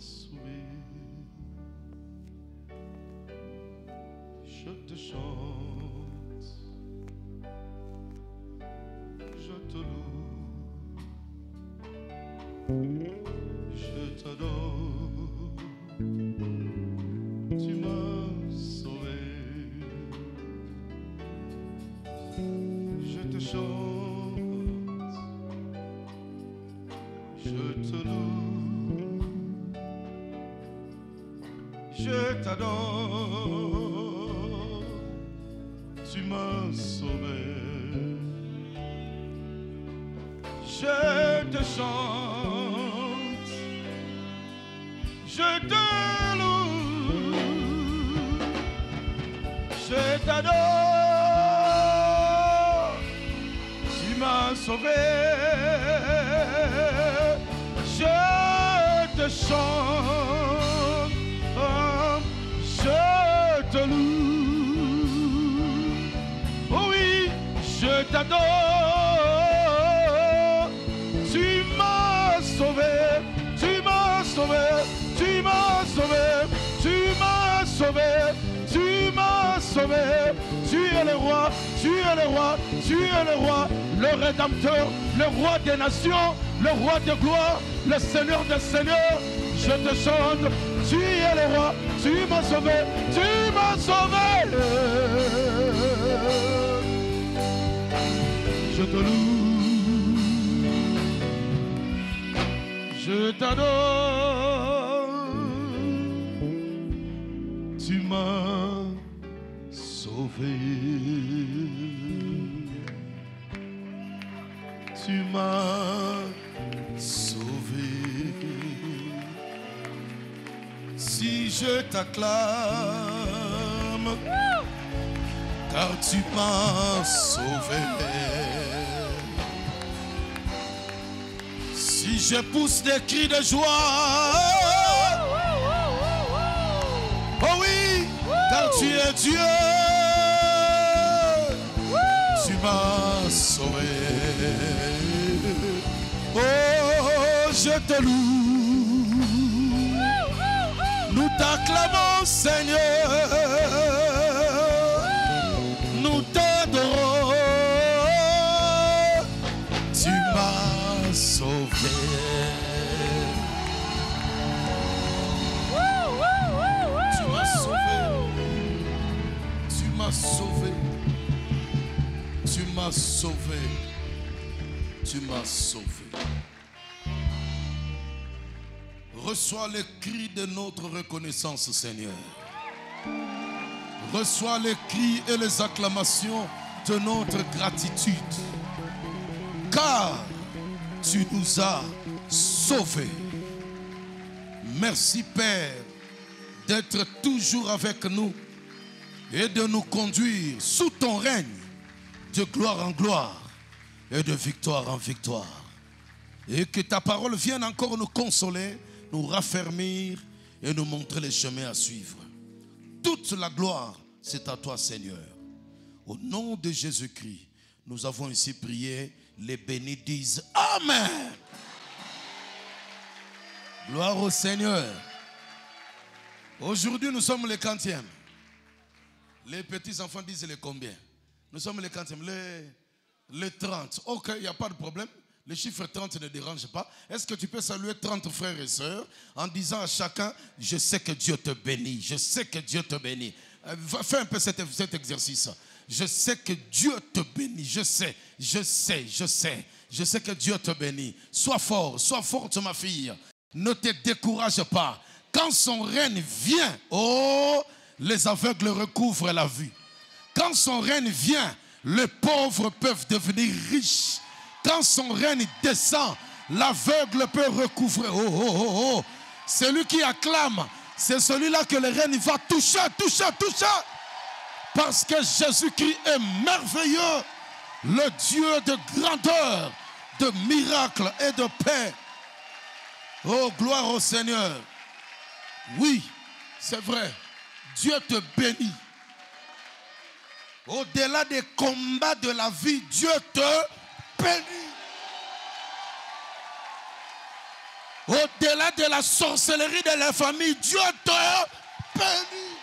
sauvé. Je te chante, je te loue, je t'adore. Tu m'as sauvé. Je te chante, je te loue, je t'adore. Tu m'as sauvé. Je te chante, je te loue, je t'adore. Tu m'as sauvé. Je te chante, je te loue. Oh oui, je t'adore. Tu m'as sauvé, tu m'as sauvé, tu m'as sauvé, tu m'as sauvé, tu m'as sauvé. Tu es le roi, tu es le roi, tu es le roi, le rédempteur, le roi des nations, le roi de gloire, le Seigneur des seigneurs. Je te chante, tu es le roi, tu m'as sauvé, tu m'as sauvé. Je te loue, je t'adore, tu m'as sauvé, tu m'as sauvé. Si je t'acclame, car tu m'as sauvé. Si je pousse des cris de joie, oh oui, car tu es Dieu, tu m'as sauvé. Oh, je te loue, nous t'acclamons Seigneur, nous t'adorons, tu m'as sauvé. Tu m'as sauvé, tu m'as sauvé, tu m'as sauvé, tu m'as sauvé. Reçois les cris de notre reconnaissance, Seigneur. Reçois les cris et les acclamations de notre gratitude. Car tu nous as sauvés. Merci, Père, d'être toujours avec nous et de nous conduire sous ton règne de gloire en gloire et de victoire en victoire. Et que ta parole vienne encore nous consoler, nous raffermir et nous montrer les chemins à suivre. Toute la gloire, c'est à toi, Seigneur. Au nom de Jésus-Christ, nous avons ici prié. Les bénis disent Amen. Gloire au Seigneur. Aujourd'hui, nous sommes les quantièmes. Les petits enfants disent les combien? Nous sommes les quantièmes, les 30. Ok, il n'y a pas de problème. Le chiffre 30 ne dérange pas. Est-ce que tu peux saluer 30 frères et sœurs en disant à chacun, je sais que Dieu te bénit, je sais que Dieu te bénit. Fais un peu cet exercice. Je sais que Dieu te bénit, je sais que Dieu te bénit. Sois forte ma fille. Ne te décourage pas. Quand son règne vient, oh, les aveugles recouvrent la vue. Quand son règne vient, les pauvres peuvent devenir riches. Quand son règne descend, l'aveugle peut recouvrer. Oh, oh, oh, oh. Celui qui acclame, c'est celui-là que le règne va toucher. Parce que Jésus-Christ est merveilleux, le Dieu de grandeur, de miracles et de paix. Oh, gloire au Seigneur. Oui, c'est vrai, Dieu te bénit. Au-delà des combats de la vie, Dieu te bénit. Au-delà de la sorcellerie de la famille, Dieu te bénit.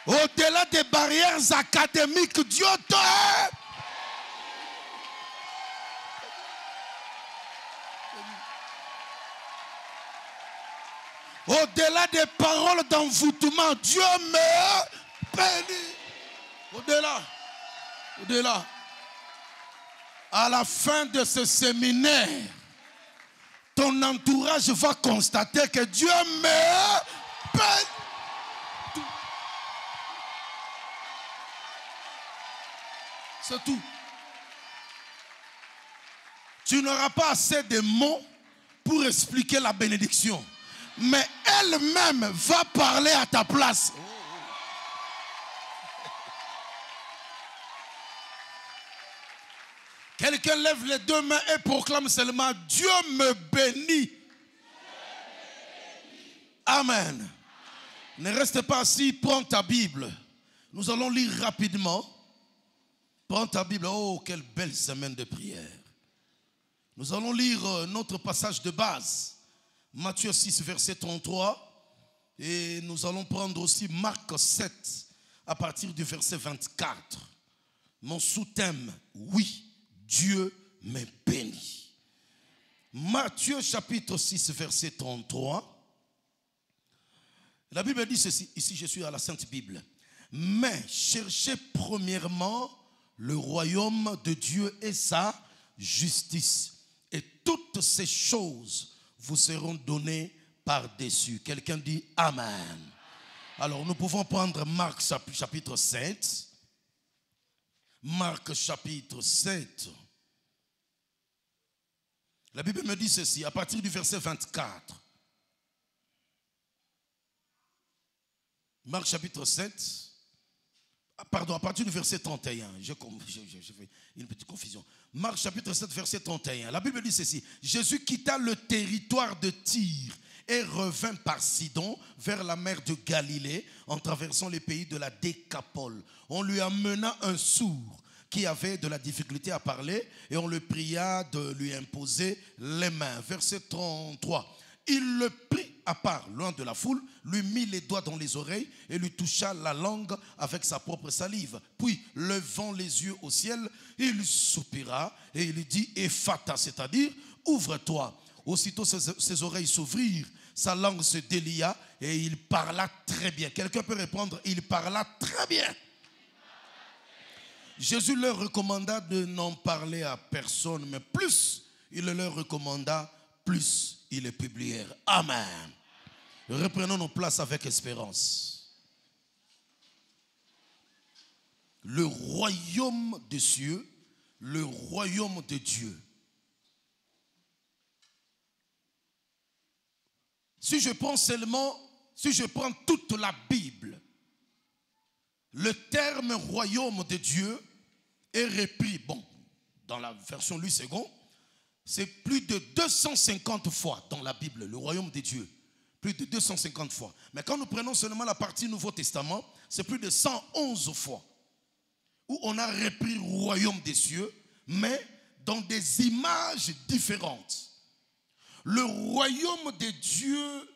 Au-delà des barrières académiques, Dieu te au-delà des paroles d'envoûtement, Dieu me bénit. Au-delà. À la fin de ce séminaire, ton entourage va constater que Dieu me bénit. C'est tout. Tu n'auras pas assez de mots pour expliquer la bénédiction. Mais elle-même va parler à ta place. Quelqu'un lève les deux mains et proclame seulement: Dieu me bénit. Amen. Ne reste pas assis, prends ta Bible. Nous allons lire rapidement. Prends ta Bible. Oh, quelle belle semaine de prière. Nous allons lire notre passage de base. Matthieu 6, verset 33. Et nous allons prendre aussi Marc 7, à partir du verset 24. Mon sous-thème: oui, Dieu me bénit. Matthieu chapitre 6, verset 33. La Bible dit ceci. Ici, je suis à la Sainte Bible. Mais cherchez premièrement le royaume de Dieu et sa justice. Et toutes ces choses vous seront données par-dessus. Quelqu'un dit Amen. Alors, nous pouvons prendre Marc chapitre 7. Marc chapitre 7. La Bible me dit ceci, à partir du verset 24. Marc chapitre 7. Pardon, à partir du verset 31. J'ai fait une petite confusion. Marc chapitre 7, verset 31. La Bible dit ceci. Jésus quitta le territoire de Tyr et revint par Sidon vers la mer de Galilée en traversant les pays de la Décapole. On lui amena un sourd qui avait de la difficulté à parler et on le pria de lui imposer les mains. Verset 33. Il le prit à part, loin de la foule, lui mit les doigts dans les oreilles et lui toucha la langue avec sa propre salive. Puis, levant les yeux au ciel, il soupira et il dit Ephata, c'est-à-dire ouvre-toi. Aussitôt ses oreilles s'ouvrirent, sa langue se délia et il parla très bien. Quelqu'un peut répondre, il parla très bien. Jésus leur recommanda de n'en parler à personne, mais plus il leur recommanda, plus ils le publièrent. Amen. Reprenons nos places avec espérance. Le royaume des cieux, le royaume de Dieu. Si je prends toute la Bible, le terme royaume de Dieu est repris, dans la version Louis II, c'est plus de 250 fois dans la Bible, le royaume de Dieu. Plus de 250 fois. Mais quand nous prenons seulement la partie Nouveau Testament, c'est plus de 111 fois où on a repris royaume des cieux, mais dans des images différentes. Le royaume de Dieu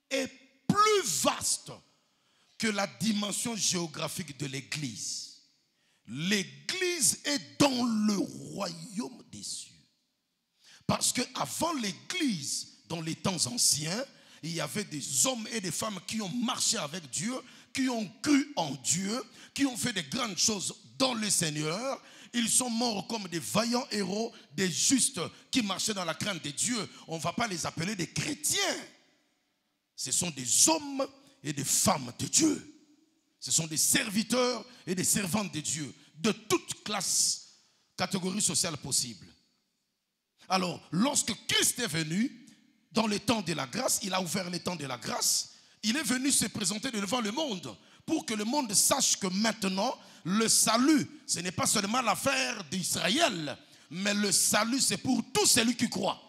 est plus vaste que la dimension géographique de l'Église. L'Église est dans le royaume des cieux. Parce qu'avant l'Église, dans les temps anciens, il y avait des hommes et des femmes qui ont marché avec Dieu, qui ont cru en Dieu, qui ont fait de grandes choses dans le Seigneur. Ils sont morts comme des vaillants héros, des justes qui marchaient dans la crainte de Dieu. On ne va pas les appeler des chrétiens. Ce sont des hommes et des femmes de Dieu. Ce sont des serviteurs et des servantes de Dieu, de toute classe, catégorie sociale possible. Alors, lorsque Christ est venu, dans le temps de la grâce, il a ouvert le temps de la grâce, il est venu se présenter devant le monde pour que le monde sache que maintenant, le salut, ce n'est pas seulement l'affaire d'Israël, mais le salut, c'est pour tous celui qui croit.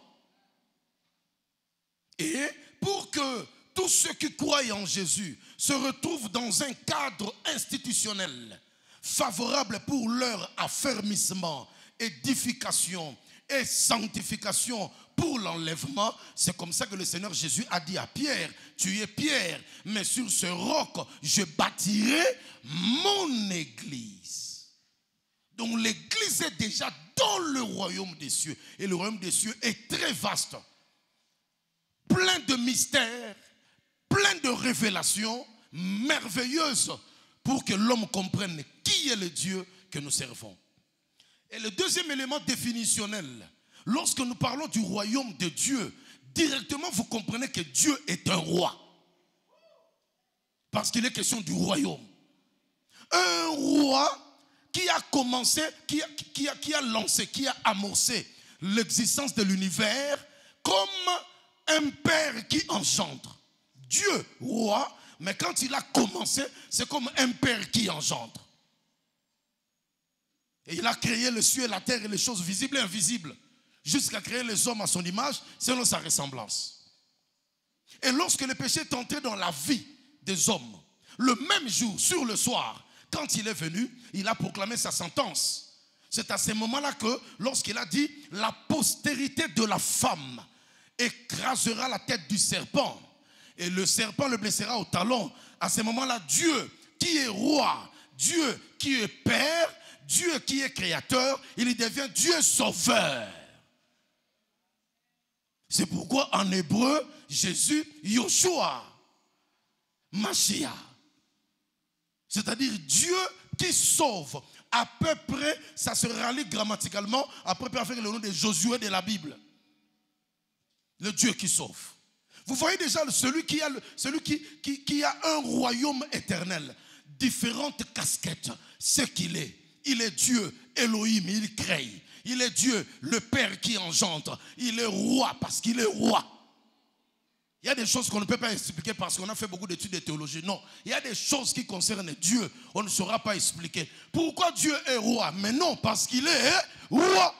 Et pour que tous ceux qui croient en Jésus se retrouvent dans un cadre institutionnel favorable pour leur affermissement, édification et sanctification pour l'enlèvement. C'est comme ça que le Seigneur Jésus a dit à Pierre, tu es Pierre, mais sur ce roc, je bâtirai mon église. Donc l'église est déjà dans le royaume des cieux. Et le royaume des cieux est très vaste. Plein de mystères, plein de révélations merveilleuses pour que l'homme comprenne qui est le Dieu que nous servons. Et le deuxième élément définitionnel, lorsque nous parlons du royaume de Dieu, directement vous comprenez que Dieu est un roi. Parce qu'il est question du royaume. Un roi qui a commencé, qui a lancé, qui a amorcé l'existence de l'univers comme un père qui engendre. Dieu, roi, mais quand il a commencé, c'est comme un père qui engendre. Et il a créé le ciel et la terre et les choses visibles et invisibles, jusqu'à créer les hommes à son image, selon sa ressemblance. Et lorsque le péché est entré dans la vie des hommes, le même jour, sur le soir, quand il est venu, il a proclamé sa sentence. C'est à ce moment-là que, lorsqu'il a dit, la postérité de la femme écrasera la tête du serpent, et le serpent le blessera au talon. À ce moment-là, Dieu qui est roi, Dieu qui est père, Dieu qui est créateur, il devient Dieu sauveur. C'est pourquoi en hébreu, Jésus, Yoshua, Mashiach. C'est-à-dire Dieu qui sauve. À peu près, ça se rallie grammaticalement, à peu près avec le nom de Josué de la Bible. Le Dieu qui sauve. Vous voyez déjà celui qui a un royaume éternel. Différentes casquettes. Ce qu'il est. Il est Dieu, Elohim, il crée. Il est Dieu, le Père qui engendre. Il est roi parce qu'il est roi. Il y a des choses qu'on ne peut pas expliquer parce qu'on a fait beaucoup d'études de théologie. Non, il y a des choses qui concernent Dieu. On ne saura pas expliquer. Pourquoi Dieu est roi? Mais non, parce qu'il est roi.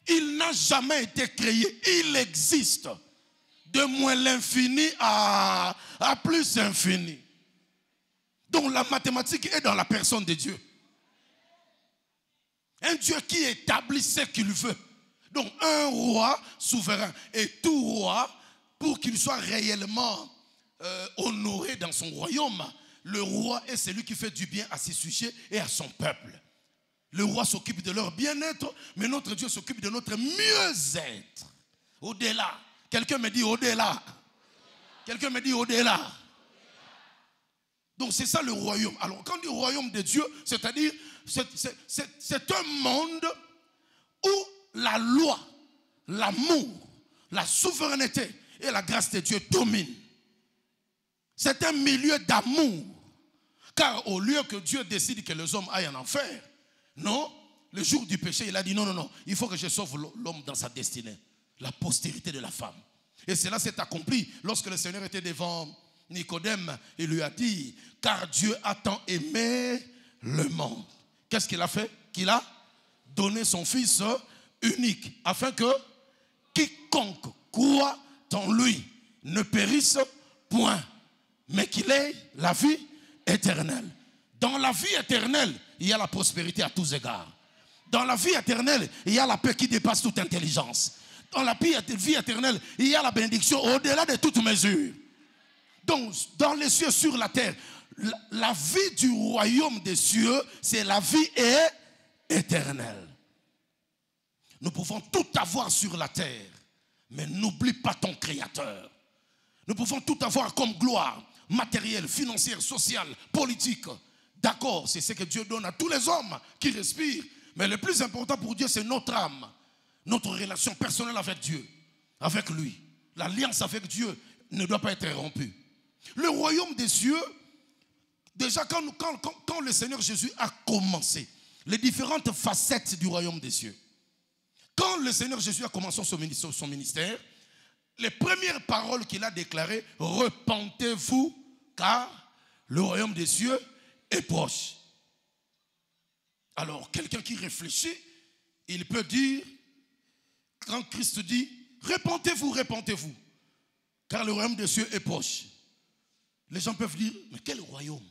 Il n'a jamais été créé. Il existe. De moins l'infini à plus infini. Donc la mathématique est dans la personne de Dieu. Un Dieu qui établit ce qu'il veut. Donc un roi souverain. Et tout roi, pour qu'il soit réellement honoré dans son royaume, le roi est celui qui fait du bien à ses sujets et à son peuple. Le roi s'occupe de leur bien-être, mais notre Dieu s'occupe de notre mieux-être. Au-delà. Quelqu'un me dit au-delà. Quelqu'un me dit au-delà. Donc c'est ça le royaume. Alors quand on dit royaume de Dieu, c'est-à-dire c'est un monde où la loi, l'amour, la souveraineté et la grâce de Dieu dominent. C'est un milieu d'amour. Car au lieu que Dieu décide que les hommes aillent en enfer, non, le jour du péché, il a dit non, il faut que je sauve l'homme dans sa destinée. La postérité de la femme. Et cela s'est accompli lorsque le Seigneur était devant Nicodème. Il lui a dit, car Dieu a tant aimé le monde. Qu'est-ce qu'il a fait? Qu'il a donné son Fils unique, afin que quiconque croit en lui ne périsse point, mais qu'il ait la vie éternelle. Dans la vie éternelle, il y a la prospérité à tous égards. Dans la vie éternelle, il y a la paix qui dépasse toute intelligence. Dans la vie éternelle, il y a la bénédiction au-delà de toute mesure. Donc, dans les cieux, sur la terre, la vie du royaume des cieux, c'est la vie éternelle. Nous pouvons tout avoir sur la terre, mais n'oublie pas ton Créateur. Nous pouvons tout avoir comme gloire, matérielle, financière, sociale, politique. D'accord, c'est ce que Dieu donne à tous les hommes qui respirent. Mais le plus important pour Dieu, c'est notre âme. Notre relation personnelle avec Dieu, avec lui. L'alliance avec Dieu ne doit pas être rompue. Le royaume des cieux, déjà quand le Seigneur Jésus a commencé les différentes facettes du royaume des cieux, quand le Seigneur Jésus a commencé son ministère, les premières paroles qu'il a déclarées, repentez-vous car le royaume des cieux est proche. Alors quelqu'un qui réfléchit, il peut dire, quand Christ dit, repentez-vous, repentez-vous, car le royaume des cieux est proche. Les gens peuvent dire, mais quel royaume?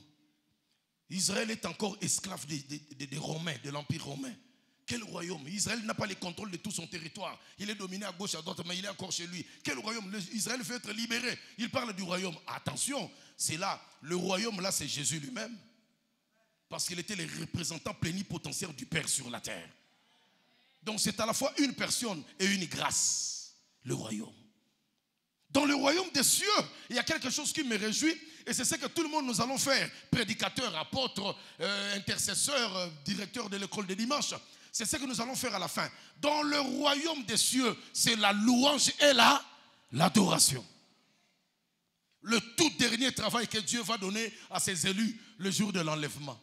Israël est encore esclave des Romains, de l'Empire romain. Quel royaume? Israël n'a pas le contrôle de tout son territoire. Il est dominé à gauche, à droite, mais il est encore chez lui. Quel royaume? Israël veut être libéré. Il parle du royaume. Attention, c'est là, le royaume là, c'est Jésus lui-même. Parce qu'il était le représentant plénipotentiaire du Père sur la terre. Donc c'est à la fois une personne et une grâce, le royaume. Dans le royaume des cieux, il y a quelque chose qui me réjouit, et c'est ce que tout le monde nous allons faire. Prédicateurs, apôtres, intercesseurs, directeurs de l'école de dimanche. C'est ce que nous allons faire à la fin. Dans le royaume des cieux, c'est la louange et l'adoration. Le tout dernier travail que Dieu va donner à ses élus le jour de l'enlèvement.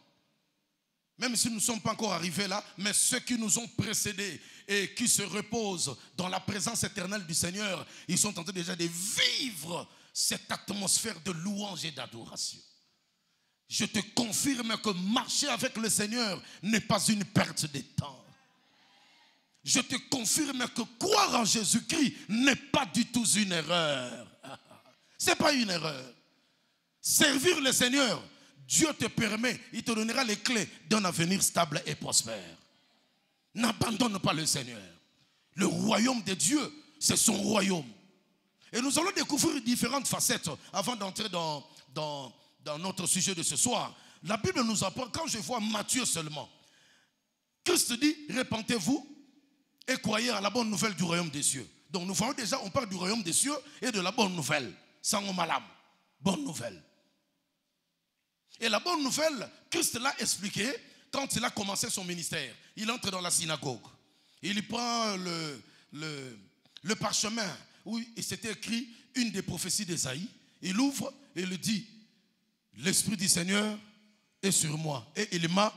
Même si nous ne sommes pas encore arrivés là, mais ceux qui nous ont précédés et qui se reposent dans la présence éternelle du Seigneur, ils sont en train déjà de vivre cette atmosphère de louange et d'adoration. Je te confirme que marcher avec le Seigneur n'est pas une perte de temps. Je te confirme que croire en Jésus-Christ n'est pas du tout une erreur. Ce n'est pas une erreur. Servir le Seigneur, Dieu te permet, il te donnera les clés d'un avenir stable et prospère. N'abandonne pas le Seigneur. Le royaume de Dieu, c'est son royaume. Et nous allons découvrir différentes facettes avant d'entrer dans notre sujet de ce soir. La Bible nous apprend, quand je vois Matthieu seulement, Christ dit, répentez-vous et croyez à la bonne nouvelle du royaume des cieux. Donc nous voyons déjà, on parle du royaume des cieux et de la bonne nouvelle. Sans malam, bonne nouvelle. Et la bonne nouvelle, Christ l'a expliqué quand il a commencé son ministère. Il entre dans la synagogue. Il prend le parchemin où il s'était écrit une des prophéties d'Ésaïe. Il ouvre et il dit, l'Esprit du Seigneur est sur moi. Et il m'a,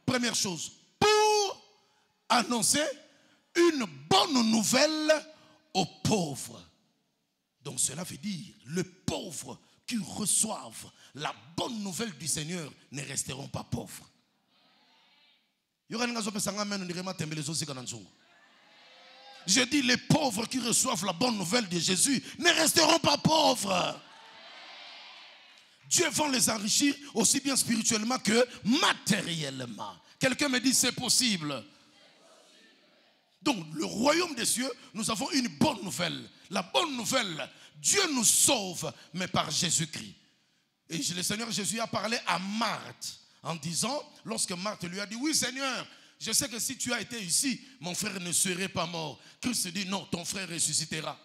première chose, pour annoncer une bonne nouvelle aux pauvres. Donc cela veut dire, les pauvres qui reçoivent la bonne nouvelle du Seigneur ne resteront pas pauvres. Je dis, les pauvres qui reçoivent la bonne nouvelle de Jésus ne resteront pas pauvres. Dieu va les enrichir aussi bien spirituellement que matériellement. Quelqu'un me dit, c'est possible. Donc, le royaume des cieux, nous avons une bonne nouvelle. La bonne nouvelle, Dieu nous sauve, mais par Jésus-Christ. Et le Seigneur Jésus a parlé à Marthe en disant, lorsque Marthe lui a dit, oui Seigneur, je sais que si tu as été ici, mon frère ne serait pas mort. Christ dit, non, ton frère ressuscitera.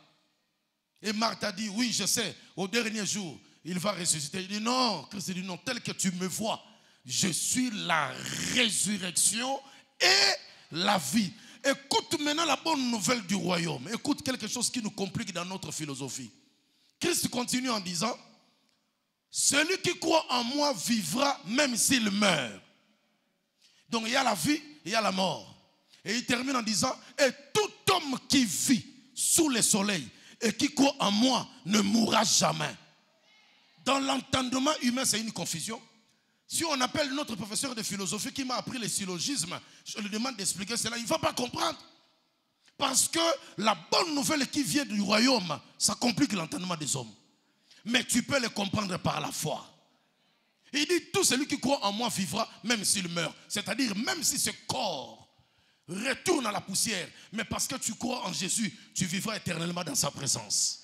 Et Marthe a dit, oui, je sais, au dernier jour, il va ressusciter. Il dit, non, Christ dit, non, tel que tu me vois, je suis la résurrection et la vie. Écoute maintenant la bonne nouvelle du royaume. Écoute quelque chose qui nous complique dans notre philosophie. Christ continue en disant, celui qui croit en moi vivra même s'il meurt. Donc il y a la vie, il y a la mort. Et il termine en disant, et tout homme qui vit sous le soleil et qui croit en moi ne mourra jamais. Dans l'entendement humain, c'est une confusion. Si on appelle notre professeur de philosophie qui m'a appris les syllogismes, je lui demande d'expliquer cela, il ne va pas comprendre. Parce que la bonne nouvelle qui vient du royaume, ça complique l'entendement des hommes. Mais tu peux le comprendre par la foi. Il dit, tout celui qui croit en moi vivra même s'il meurt. C'est-à-dire, même si ce corps retourne à la poussière, mais parce que tu crois en Jésus, tu vivras éternellement dans sa présence.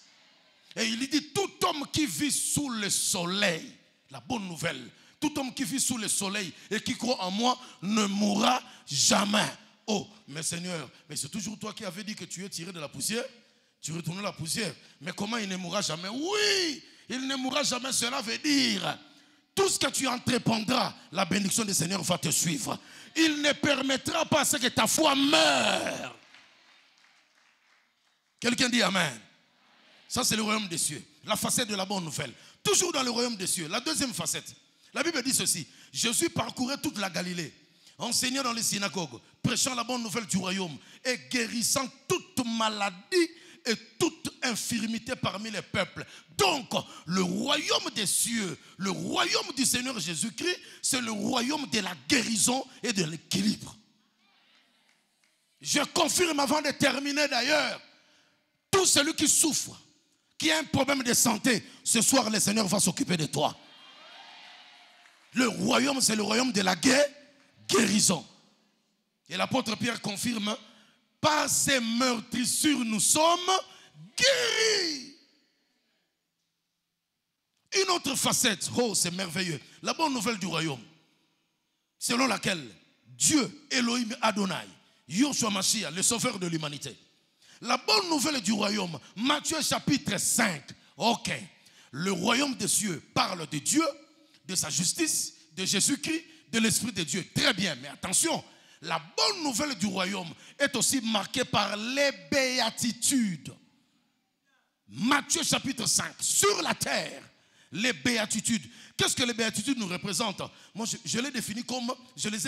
Et il dit, tout homme qui vit sous le soleil, la bonne nouvelle, tout homme qui vit sous le soleil et qui croit en moi ne mourra jamais. Oh, mais Seigneur, mais c'est toujours toi qui avais dit que tu es tiré de la poussière. Tu retournes à la poussière. Mais comment il ne mourra jamais? Oui, il ne mourra jamais. Cela veut dire, tout ce que tu entreprendras, la bénédiction du Seigneur va te suivre. Il ne permettra pas à ce que ta foi meure. Quelqu'un dit Amen. Ça, c'est le royaume des cieux. La facette de la bonne nouvelle. Toujours dans le royaume des cieux. La deuxième facette. La Bible dit ceci. Jésus parcourait toute la Galilée, enseignant dans les synagogues, prêchant la bonne nouvelle du royaume et guérissant toute maladie et toute infirmité parmi les peuples. Donc, le royaume des cieux, le royaume du Seigneur Jésus-Christ, c'est le royaume de la guérison et de l'équilibre. Je confirme avant de terminer d'ailleurs, tout celui qui souffre, qui a un problème de santé, ce soir le Seigneur va s'occuper de toi. Le royaume, c'est le royaume de la guérison. Et l'apôtre Pierre confirme, par ces meurtrissures, nous sommes guéris. Une autre facette, oh c'est merveilleux, la bonne nouvelle du royaume, selon laquelle Dieu, Elohim Adonai, Yoshua Mashiach, le sauveur de l'humanité. La bonne nouvelle du royaume, Matthieu chapitre 5, ok, le royaume des cieux parle de Dieu, de sa justice, de Jésus-Christ, de l'Esprit de Dieu. Très bien, mais attention, la bonne nouvelle du royaume est aussi marquée par les béatitudes. Matthieu chapitre 5, sur la terre, les béatitudes. Qu'est-ce que les béatitudes nous représentent? Moi, je les ai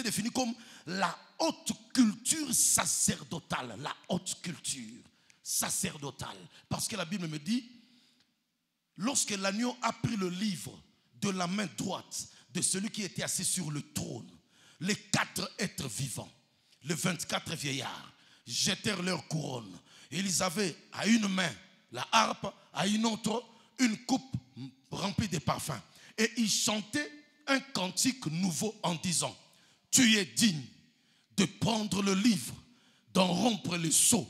définies comme la haute culture sacerdotale. La haute culture sacerdotale. Parce que la Bible me dit, lorsque l'agneau a pris le livre de la main droite de celui qui était assis sur le trône, les 4 êtres vivants, les 24 vieillards, jetèrent leur couronne. Et ils avaient à une main la harpe, à une autre une coupe remplie de parfums. Et ils chantaient un cantique nouveau en disant, tu es digne de prendre le livre, d'en rompre les sceaux,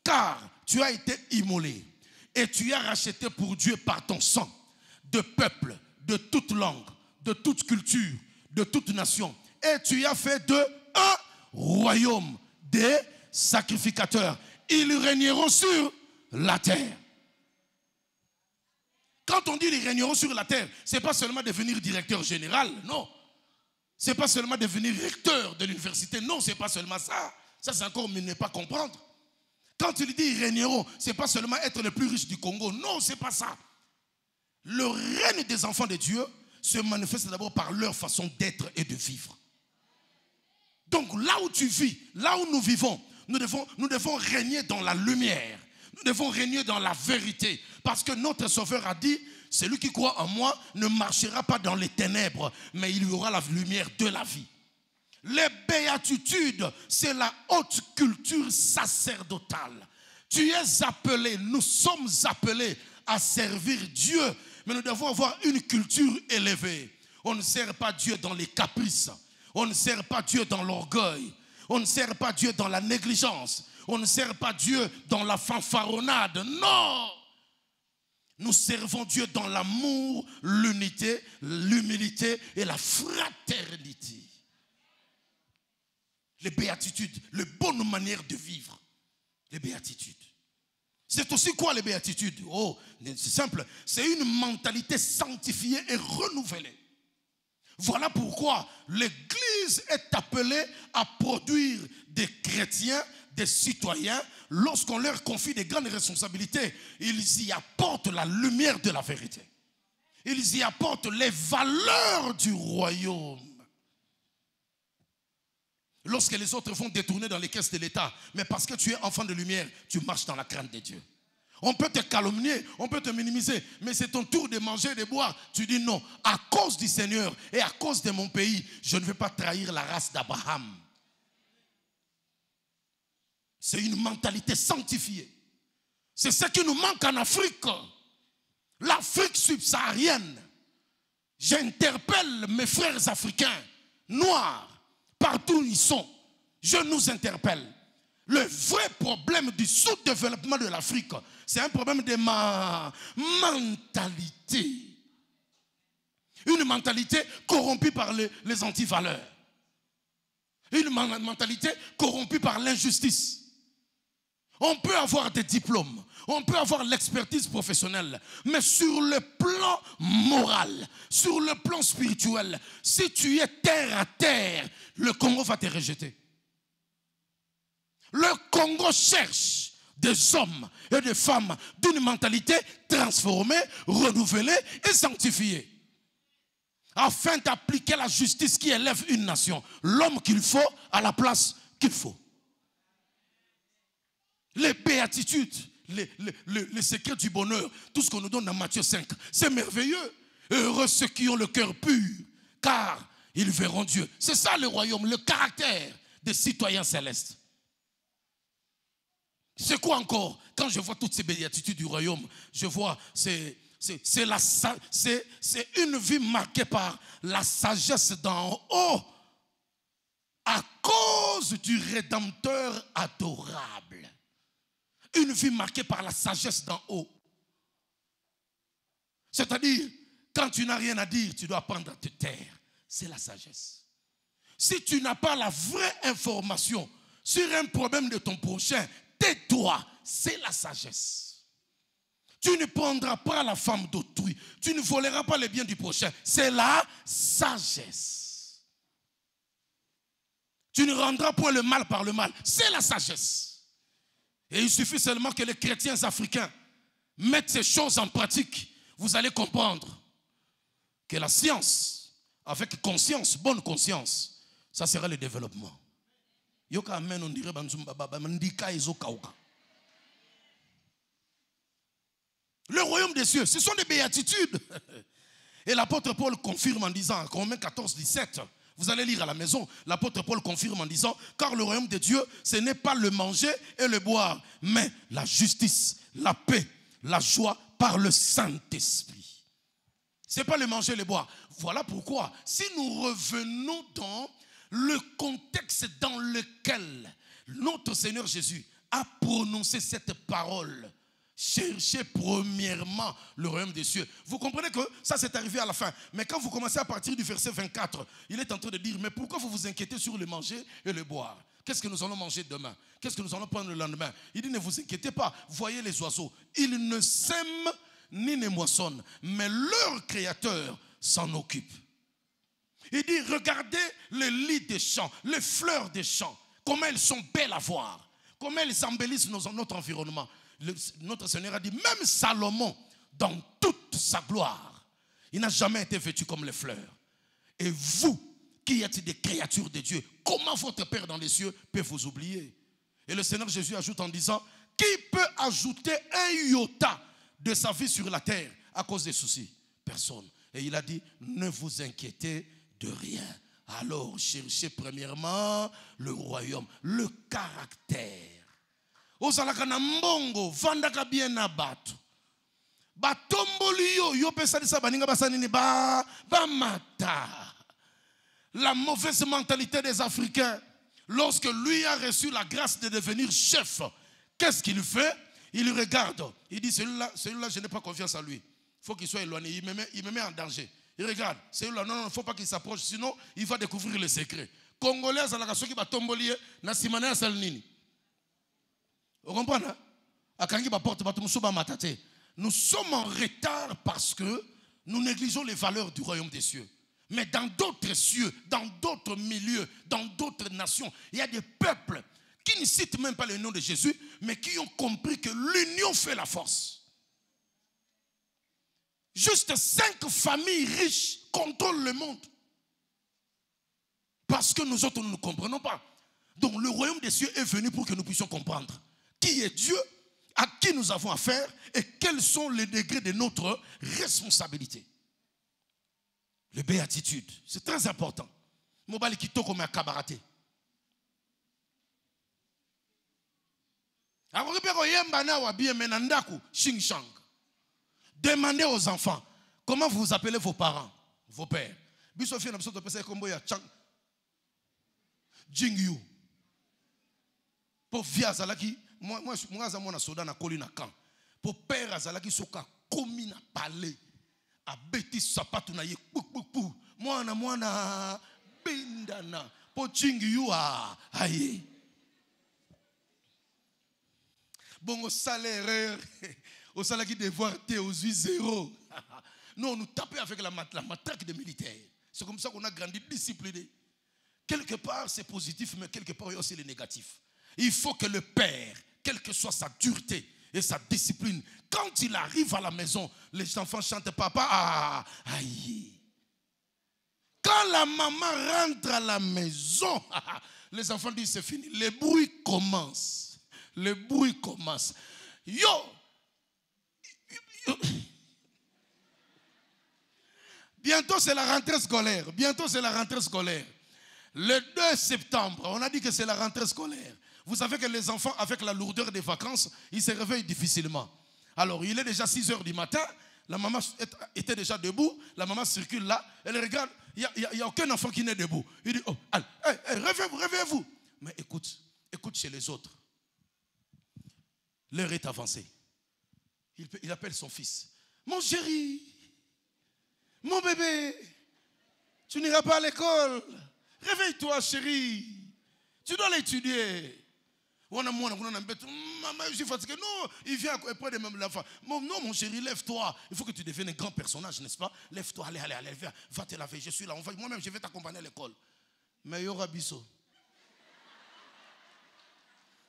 car tu as été immolé et tu as racheté pour Dieu par ton sang de peuples, de toute langue, de toute culture, de toute nation. Et tu as fait d'eux un royaume des sacrificateurs. Ils régneront sur la terre. Quand on dit ils régneront sur la terre, ce n'est pas seulement devenir directeur général, non. Ce n'est pas seulement devenir recteur de l'université, non, ce n'est pas seulement ça. Ça, c'est encore ne pas comprendre. Quand il dit ils régneront, ce n'est pas seulement être le plus riche du Congo, non, ce n'est pas ça. Le règne des enfants de Dieu se manifeste d'abord par leur façon d'être et de vivre. Donc là où tu vis, là où nous vivons, nous devons régner dans la lumière. Nous devons régner dans la vérité. Parce que notre Sauveur a dit, celui qui croit en moi ne marchera pas dans les ténèbres, mais il y aura la lumière de la vie. Les béatitudes, c'est la haute culture sacerdotale. Tu es appelé, nous sommes appelés à servir Dieu, mais nous devons avoir une culture élevée. On ne sert pas Dieu dans les caprices. On ne sert pas Dieu dans l'orgueil. On ne sert pas Dieu dans la négligence. On ne sert pas Dieu dans la fanfaronnade. Non! Nous servons Dieu dans l'amour, l'unité, l'humilité et la fraternité. Les béatitudes, les bonnes manières de vivre. Les béatitudes. C'est aussi quoi les béatitudes? Oh, c'est simple. C'est une mentalité sanctifiée et renouvelée. Voilà pourquoi l'Église est appelée à produire des chrétiens, des citoyens. Lorsqu'on leur confie des grandes responsabilités, ils y apportent la lumière de la vérité. Ils y apportent les valeurs du royaume. Lorsque les autres vont détourner dans les caisses de l'État, mais parce que tu es enfant de lumière, tu marches dans la crainte de Dieu. On peut te calomnier, on peut te minimiser, mais c'est ton tour de manger et de boire. Tu dis non, à cause du Seigneur et à cause de mon pays, je ne vais pas trahir la race d'Abraham. C'est une mentalité sanctifiée. C'est ce qui nous manque en Afrique. L'Afrique subsaharienne. J'interpelle mes frères africains, noirs, partout où ils sont. Je nous interpelle. Le vrai problème du sous-développement de l'Afrique, c'est un problème de ma mentalité. Une mentalité corrompue par les antivaleurs. Une mentalité corrompue par l'injustice. On peut avoir des diplômes, on peut avoir l'expertise professionnelle, mais sur le plan moral, sur le plan spirituel, si tu es terre à terre, le Congo va te rejeter. Le Congo cherche des hommes et des femmes d'une mentalité transformée, renouvelée et sanctifiée, afin d'appliquer la justice qui élève une nation, l'homme qu'il faut à la place qu'il faut. Les béatitudes, les secrets du bonheur, tout ce qu'on nous donne dans Matthieu 5, c'est merveilleux. Heureux ceux qui ont le cœur pur, car ils verront Dieu. C'est ça le royaume, le caractère des citoyens célestes. C'est quoi encore? Quand je vois toutes ces béatitudes du royaume, je vois, c'est une vie marquée par la sagesse d'en haut, à cause cause du Rédempteur adorable. Une vie marquée par la sagesse d'en haut. C'est-à-dire, quand tu n'as rien à dire, tu dois apprendre à te taire. C'est la sagesse. Si tu n'as pas la vraie information sur un problème de ton prochain, tais-toi. C'est la sagesse. Tu ne prendras pas la femme d'autrui. Tu ne voleras pas les biens du prochain. C'est la sagesse. Tu ne rendras point le mal par le mal. C'est la sagesse. Et il suffit seulement que les chrétiens africains mettent ces choses en pratique. Vous allez comprendre que la science, avec conscience, bonne conscience, ça sera le développement. Le royaume des cieux, ce sont des béatitudes. Et l'apôtre Paul confirme en disant, Romains 14, 17, vous allez lire à la maison, l'apôtre Paul confirme en disant, car le royaume de Dieu, ce n'est pas le manger et le boire, mais la justice, la paix, la joie par le Saint-Esprit. Ce n'est pas le manger et le boire. Voilà pourquoi, si nous revenons dans le contexte dans lequel notre Seigneur Jésus a prononcé cette parole, cherchez premièrement le royaume des cieux. Vous comprenez que ça c'est arrivé à la fin. Mais quand vous commencez à partir du verset 24, il est en train de dire, mais pourquoi vous vous inquiétez sur le manger et le boire? Qu'est-ce que nous allons manger demain? Qu'est-ce que nous allons prendre le lendemain? Il dit, ne vous inquiétez pas, voyez les oiseaux. Ils ne sèment ni ne moissonnent, mais leur Créateur s'en occupe. Il dit, regardez les lits des champs, les fleurs des champs, comment elles sont belles à voir, comment elles embellissent notre environnement. Notre Seigneur a dit, même Salomon, dans toute sa gloire, il n'a jamais été vêtu comme les fleurs. Et vous, qui êtes des créatures de Dieu, comment votre Père dans les cieux peut vous oublier? Et le Seigneur Jésus ajoute en disant, qui peut ajouter un iota de sa vie sur la terre à cause des soucis? Personne. Et il a dit, ne vous inquiétez de rien. Alors, cherchez premièrement le royaume, le caractère. Ozalaka na mbongo vandaka bien na bato batomboli yo pesa disa baninga basanini ba mata. La mauvaise mentalité des Africains, lorsque lui a reçu la grâce de devenir chef, qu'est-ce qu'il fait? Il regarde, il dit celui-là je n'ai pas confiance en lui, il faut qu'il soit éloigné, il me met en danger. Il regarde, celui-là non, il ne faut pas qu'il s'approche, sinon il va découvrir le secret. Congolais azalaka soki batomboli na simana salnini. Vous comprenez? Nous sommes en retard parce que nous négligeons les valeurs du royaume des cieux. Mais dans d'autres cieux, dans d'autres milieux, dans d'autres nations, il y a des peuples qui ne citent même pas le nom de Jésus, mais qui ont compris que l'union fait la force. Juste 5 familles riches contrôlent le monde. Parce que nous autres, nous ne comprenons pas. Donc le royaume des cieux est venu pour que nous puissions comprendre qui est Dieu, à qui nous avons affaire et quels sont les degrés de notre responsabilité. Les béatitudes, c'est très important. Mobali kito comme un kabaraté. Demandez aux enfants, comment vous appelez vos parents, vos pères. Jingyu. Pour via zalaki, moi na soda na koli na camp. Pour père azalaki soka komi na palais. A beti sapatu na ye pou. Moi na bindana. Pour Jingyu aye. Bon au salaire, au salaire qui devoir te aux 0. Non, nous tapons avec la matraque des militaires. C'est comme ça qu'on a grandi discipliné. Quelque part c'est positif, mais quelque part il y a aussi le négatif. Il faut que le père, quelle que soit sa dureté et sa discipline, quand il arrive à la maison, les enfants chantent papa, aïe. Quand la maman rentre à la maison, les enfants disent c'est fini. Le bruit commence. Le bruit commence. Yo! Bientôt c'est la rentrée scolaire. Bientôt c'est la rentrée scolaire. Le 2 septembre, on a dit que c'est la rentrée scolaire. Vous savez que les enfants, avec la lourdeur des vacances, ils se réveillent difficilement. Alors, il est déjà 6 heures du matin, la maman était déjà debout, la maman circule là, elle regarde, il n'y a aucun enfant qui n'est debout. Il dit, oh, allez, réveillez-vous, réveillez-vous. Mais écoute chez les autres. L'heure est avancée. Il appelle son fils. Mon chéri, mon bébé, tu n'iras pas à l'école. Réveille-toi, chéri. Tu dois l'étudier. Maman, je suis fatigué. Non, il vient près de même l'enfant. Non, mon chéri, lève-toi. Il faut que tu deviennes un grand personnage, n'est-ce pas? Lève-toi, allez, va te laver. Je suis là. Moi-même, je vais t'accompagner à l'école. Mais Yoka Bisso.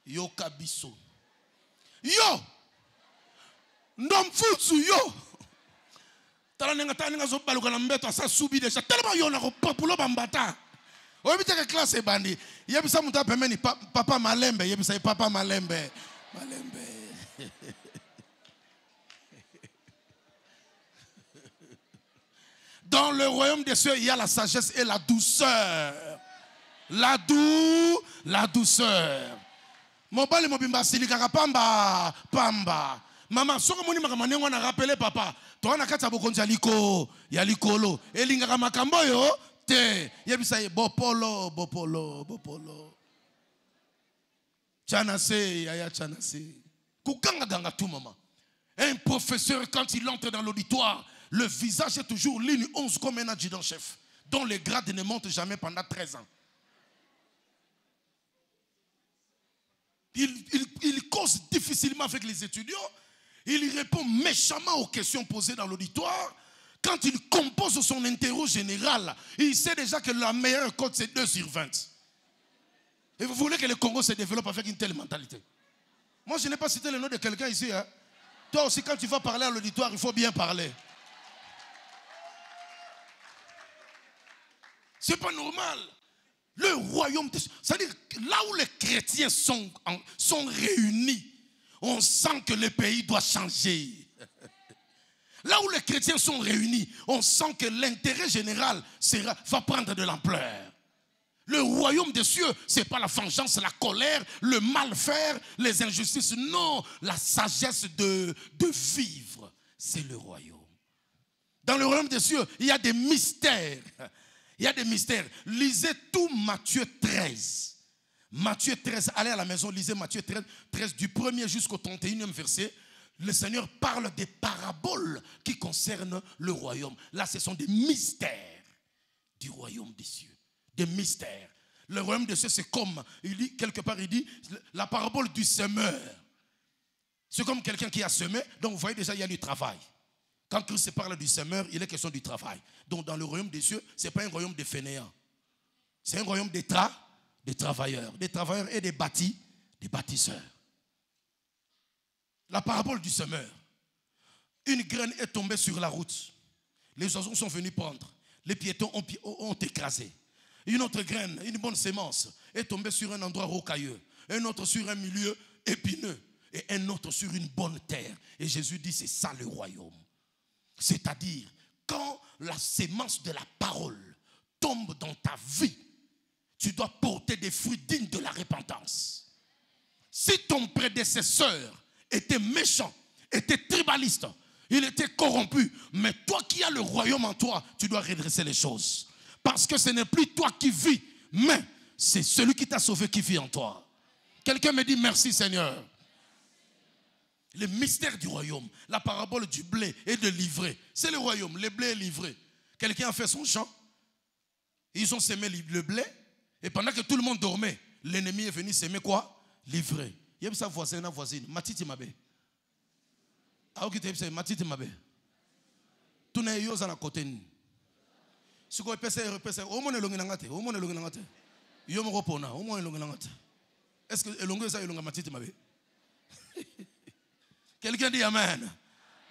Yoka Bisso. Yo! Ndom futsu, yo! Talanenga zo baluka na mbeto asa subi déjà. Tellement yo na ko populo bambata. Obite que classe est bandi. Yebisa muta pemeni papa malembe, yebisa papa malembe. Malembe. Dans le royaume des cieux, il y a la sagesse et la douceur. La douceur. Mobile mobimba silika pamba pamba. Maman, soko moni makamane ngwana rappelé papa. Toi na kata bokonzi ya likolo. Elinga makambo yo. Yebisa bopolo. Chanase, yaya chanase. Kukanga ganga tout maman. Un professeur, quand il entre dans l'auditoire, le visage est toujours ligne 11 comme un adjudant-chef, dont les grades ne montent jamais pendant 13 ans. Il cause difficilement avec les étudiants. Il répond méchamment aux questions posées dans l'auditoire. Quand il compose son interro général, il sait déjà que la meilleure cote c'est 2/20. Et vous voulez que le Congo se développe avec une telle mentalité? Moi, je n'ai pas cité le nom de quelqu'un ici. Hein. Toi aussi, quand tu vas parler à l'auditoire, il faut bien parler. C'est pas normal. Le royaume, c'est-à-dire là où les chrétiens sont réunis, on sent que le pays doit changer. Là où les chrétiens sont réunis, on sent que l'intérêt général va prendre de l'ampleur. Le royaume des cieux, ce n'est pas la vengeance, la colère, le mal-faire, les injustices. Non, la sagesse de vivre, c'est le royaume. Dans le royaume des cieux, il y a des mystères. Il y a des mystères. Lisez tout Matthieu 13. Matthieu 13, allez à la maison, lisez Matthieu 13 du 1er jusqu'au 31e verset. Le Seigneur parle des paraboles qui concernent le royaume. Là, ce sont des mystères du royaume des cieux. Des mystères. Le royaume des cieux, c'est comme, il dit, quelque part, il dit, la parabole du semeur. C'est comme quelqu'un qui a semé, donc vous voyez déjà, il y a du travail. Quand Christ parle du semeur, il est question du travail. Donc dans le royaume des cieux, ce n'est pas un royaume des fainéants. C'est un royaume des travailleurs et des bâtisseurs. La parabole du semeur. Une graine est tombée sur la route. Les oiseaux sont venus prendre. Les piétons ont écrasé. Une autre graine, une bonne sémence, est tombée sur un endroit rocailleux. Un autre sur un milieu épineux. Et un autre sur une bonne terre. Et Jésus dit, c'est ça le royaume. C'est-à-dire, quand la sémence de la parole tombe dans ta vie, tu dois porter des fruits dignes de la repentance. Si ton prédécesseur était méchant, était tribaliste, il était corrompu, mais toi qui as le royaume en toi, tu dois redresser les choses. Parce que ce n'est plus toi qui vis, mais c'est celui qui t'a sauvé qui vit en toi. Quelqu'un me dit merci Seigneur. Le mystère du royaume, la parabole du blé et de l'ivraie. C'est le royaume, le blé et l'ivraie. Quelqu'un a fait son champ, ils ont semé le blé, et pendant que tout le monde dormait, l'ennemi est venu semer quoi? L'ivraie. Il y a sa voisine, Matiti Mabe. Ah, ok, Matiti Mabe. Tout n'est pas à côté. Si vous avez repéré, au moins le ngangate, au moins le ngangate. Yom repona, au moins le ngangate. Est-ce que le ngangate ça est Matiti Mabe? Quelqu'un dit Amen.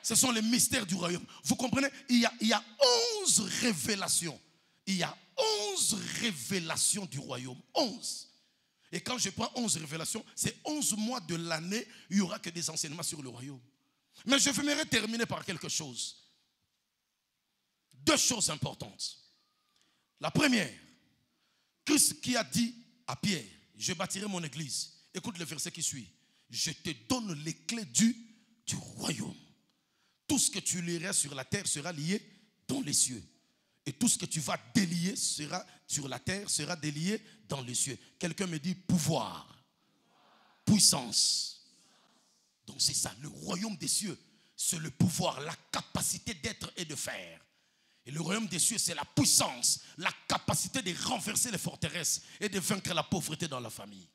Ce sont les mystères du royaume. Vous comprenez? Il y a 11 révélations. Il y a 11 révélations du royaume. 11. Et quand je prends 11 révélations, c'est 11 mois de l'année, il n'y aura que des enseignements sur le royaume. Mais je voudrais terminer par quelque chose. 2 choses importantes. La première, Christ qui a dit à Pierre, je bâtirai mon église. Écoute le verset qui suit. Je te donne les clés du royaume. Tout ce que tu lieras sur la terre sera lié dans les cieux. Et tout ce que tu vas délier sera sur la terre, sera délié dans les cieux. Quelqu'un me dit pouvoir, puissance. Donc c'est ça, le royaume des cieux, c'est le pouvoir, la capacité d'être et de faire. Et le royaume des cieux, c'est la puissance, la capacité de renverser les forteresses et de vaincre la pauvreté dans la famille.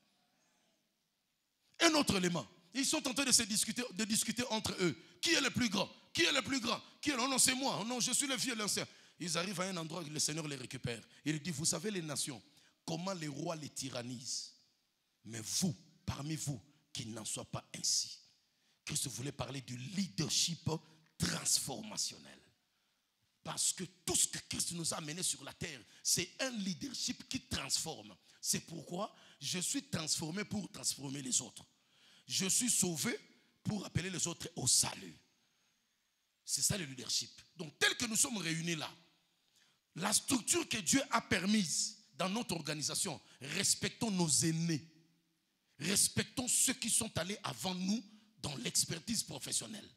Un autre élément, ils sont en train de discuter entre eux. Qui est le plus grand? Qui est le plus grand? Qui est... Non, c'est moi. Non, je suis le vieux, l'ancien. Ils arrivent à un endroit où le Seigneur les récupère. Il dit, vous savez les nations, comment les rois les tyrannisent. Mais vous, parmi vous, qu'il n'en soit pas ainsi. Christ voulait parler du leadership transformationnel. Parce que tout ce que Christ nous a amené sur la terre, c'est un leadership qui transforme. C'est pourquoi je suis transformé pour transformer les autres. Je suis sauvé pour appeler les autres au salut. C'est ça le leadership. Donc tel que nous sommes réunis là, la structure que Dieu a permise dans notre organisation, respectons nos aînés. Respectons ceux qui sont allés avant nous dans l'expertise professionnelle.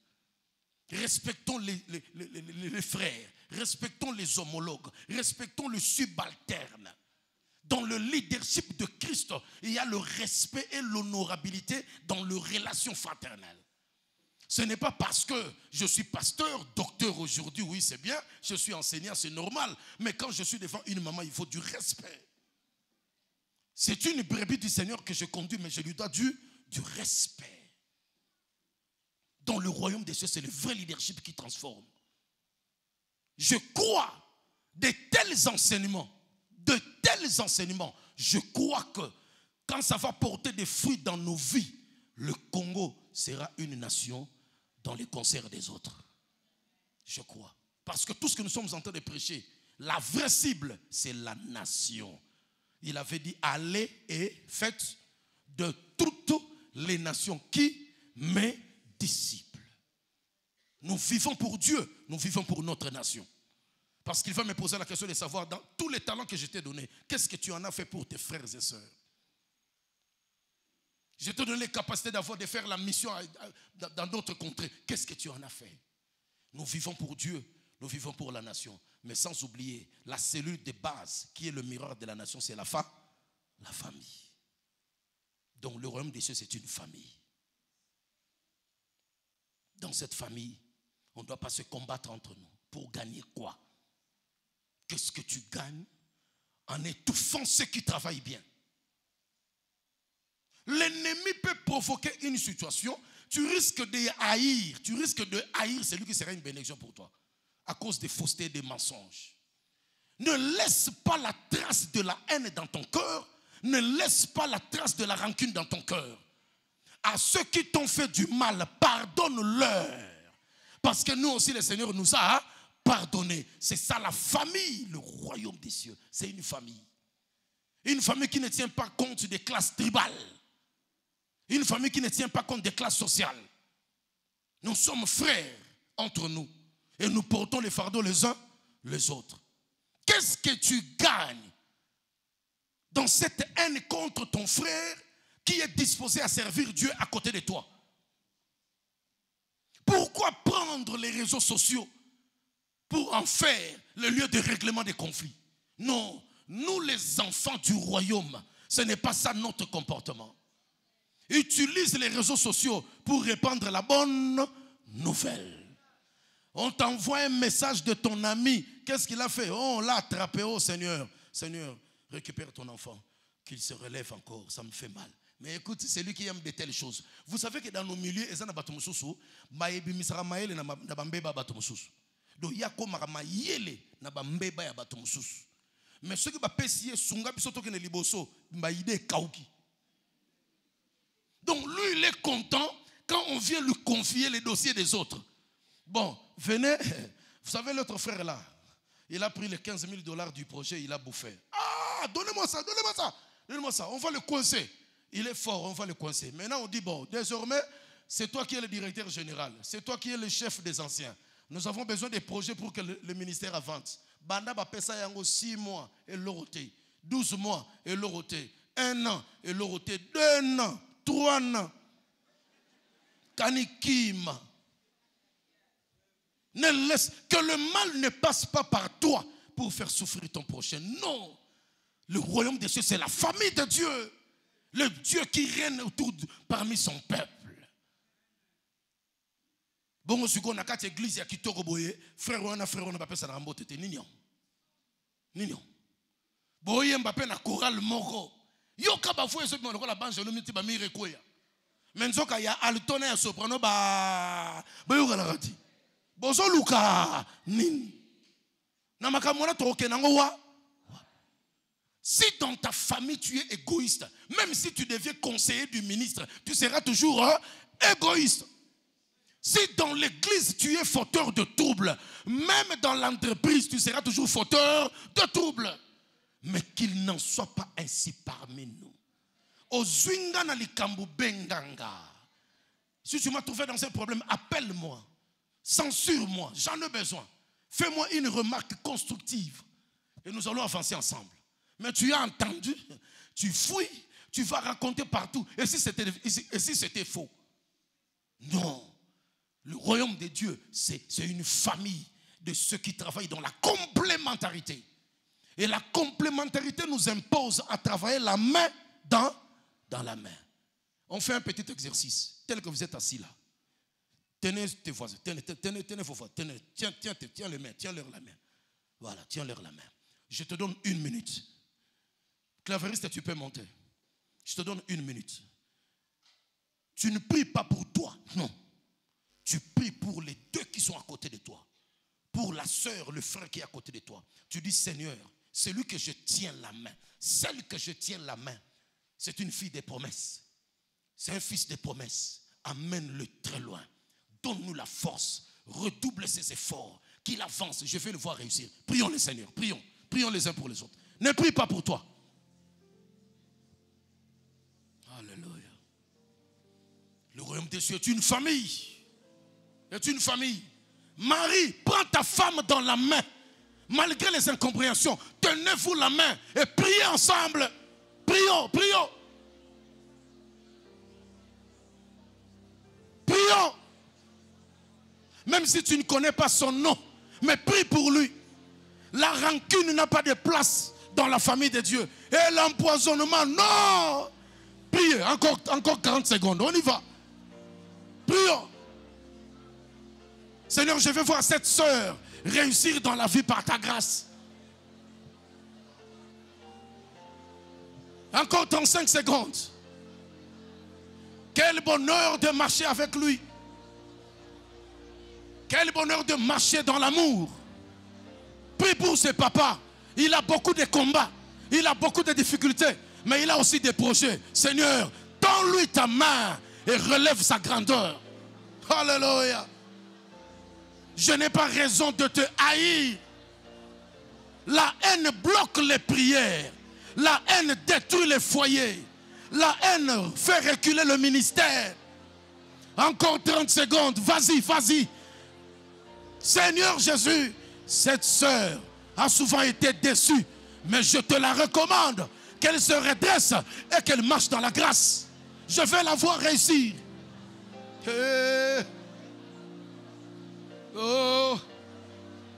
Respectons les frères, respectons les homologues, respectons le subalterne. Dans le leadership de Christ, il y a le respect et l'honorabilité dans les relations fraternelles. Ce n'est pas parce que je suis pasteur, docteur aujourd'hui, oui c'est bien, je suis enseignant, c'est normal. Mais quand je suis devant une maman, il faut du respect. C'est une brebis du Seigneur que je conduis, mais je lui dois du respect. Dans le royaume des cieux, c'est le vrai leadership qui transforme. Je crois de tels enseignements, je crois que quand ça va porter des fruits dans nos vies, le Congo sera une nation dans les concerts des autres. Je crois. Parce que tout ce que nous sommes en train de prêcher, la vraie cible, c'est la nation. Il avait dit, allez et faites de toutes les nations qui mes disciples. Nous vivons pour Dieu, nous vivons pour notre nation. Parce qu'il va me poser la question de savoir, dans tous les talents que je t'ai donnés, qu'est-ce que tu en as fait pour tes frères et sœurs? Je t'ai donné les capacités de faire la mission dans d'autres contrées. Qu'est-ce que tu en as fait? Nous vivons pour Dieu, nous vivons pour la nation. Mais sans oublier, la cellule de base qui est le miroir de la nation, c'est la famille. Donc le royaume des cieux, c'est une famille. Dans cette famille, on ne doit pas se combattre entre nous. Pour gagner quoi? Qu'est-ce que tu gagnes en étouffant ceux qui travaillent bien? L'ennemi peut provoquer une situation, tu risques de haïr celui qui sera une bénédiction pour toi, à cause des faussetés et des mensonges. Ne laisse pas la trace de la haine dans ton cœur, ne laisse pas la trace de la rancune dans ton cœur. À ceux qui t'ont fait du mal, pardonne-leur. Parce que nous aussi, le Seigneur nous a pardonné. C'est ça la famille, le royaume des cieux. C'est une famille. Une famille qui ne tient pas compte des classes tribales. Une famille qui ne tient pas compte des classes sociales. Nous sommes frères entre nous. Et nous portons les fardeaux les uns les autres. Qu'est-ce que tu gagnes dans cette haine contre ton frère qui est disposé à servir Dieu à côté de toi? Pourquoi prendre les réseaux sociaux pour en faire le lieu de règlement des conflits? Non, nous les enfants du royaume, ce n'est pas ça notre comportement. Utilise les réseaux sociaux pour répandre la bonne nouvelle. On t'envoie un message de ton ami. Qu'est-ce qu'il a fait? Oh, on l'a attrapé. Oh Seigneur, Seigneur, récupère ton enfant. Qu'il se relève encore, ça me fait mal. Mais écoute, c'est lui qui aime de telles choses. Vous savez que dans nos milieux, donc il y a comme mais ceux qui donc lui, il est content quand on vient lui confier les dossiers des autres. Bon, venez. Vous savez, l'autre frère là, il a pris les 15 000 $ du projet, il a bouffé. Ah, donnez-moi ça, donnez-moi ça. Donnez-moi ça, on va le coincer. Il est fort, on va le coincer. Maintenant, on dit, bon, désormais, c'est toi qui es le directeur général. C'est toi qui es le chef des anciens. Nous avons besoin des projets pour que le ministère avance. Banda ba pesa yango 6 mois et l'oroté. 12 mois et l'oroté. 1 an et l'oroté. 2 ans. 3 ans. Kanikim. Ne laisse que le mal ne passe pas par toi pour faire souffrir ton prochain. Non. Le royaume des cieux, c'est la famille de Dieu. Le Dieu qui règne parmi son peuple. Bon, si on a quatre églises qui te reboyer, frère, on a pas ça dans la tête. Nignon. Boye Mbappé na chorale moko. Yo kaba fo eso bino la banjo lo miti ba mi rekoya. Menzoka ya altona ya soprano ba yo kala rati. Bozo luka nini. Na makamona to kenango wa. Si dans ta famille tu es égoïste, même si tu deviens conseiller du ministre, tu seras toujours égoïste. Si dans l'église tu es fauteur de troubles, même dans l'entreprise tu seras toujours fauteur de troubles. Mais qu'il n'en soit pas ainsi parmi nous. Ozwinga na likambu benganga. Si tu m'as trouvé dans ce problème, appelle-moi. Censure-moi, j'en ai besoin. Fais-moi une remarque constructive. Et nous allons avancer ensemble. Mais tu as entendu, tu fouilles, tu vas raconter partout. Et si c'était faux? Non. Le royaume de Dieu, c'est une famille de ceux qui travaillent dans la complémentarité. Et la complémentarité nous impose à travailler la main dans la main. On fait un petit exercice, tel que vous êtes assis là. Tenez tes voisins, tenez vos voisins, tiens les mains, tiens-leur la main. Voilà, tiens-leur la main. Je te donne 1 minute. Clavériste, tu peux monter. Je te donne 1 minute. Tu ne pries pas pour toi, non. Tu pries pour les deux qui sont à côté de toi. Pour la sœur, le frère qui est à côté de toi. Tu dis, Seigneur, celui que je tiens la main, celle que je tiens la main, c'est une fille des promesses. C'est un fils des promesses. Amène-le très loin. Donne-nous la force. Redouble ses efforts. Qu'il avance. Je vais le voir réussir. Prions le Seigneur. Prions. Prions les uns pour les autres. Ne prie pas pour toi. Alléluia. Le royaume des cieux est une famille. C'est une famille. Marie, prends ta femme dans la main. Malgré les incompréhensions, tenez-vous la main et priez ensemble. Prions, prions. Prions. Même si tu ne connais pas son nom, mais prie pour lui. La rancune n'a pas de place dans la famille de Dieu. Et l'empoisonnement, non. Priez, encore 40 secondes, on y va. Prions. Seigneur, je vais voir cette sœur réussir dans la vie par ta grâce. Encore 35 secondes. Quel bonheur de marcher avec lui. Quel bonheur de marcher dans l'amour. Prie pour ses papas. Il a beaucoup de combats. Il a beaucoup de difficultés. Mais il a aussi des projets. Seigneur, tends-lui ta main et relève sa grandeur. Alléluia. Je n'ai pas raison de te haïr. La haine bloque les prières. La haine détruit les foyers. La haine fait reculer le ministère. Encore 30 secondes. Vas-y, vas-y. Seigneur Jésus, cette sœur a souvent été déçue. Mais je te la recommande. Qu'elle se redresse et qu'elle marche dans la grâce. Je vais la voir réussir. Oh.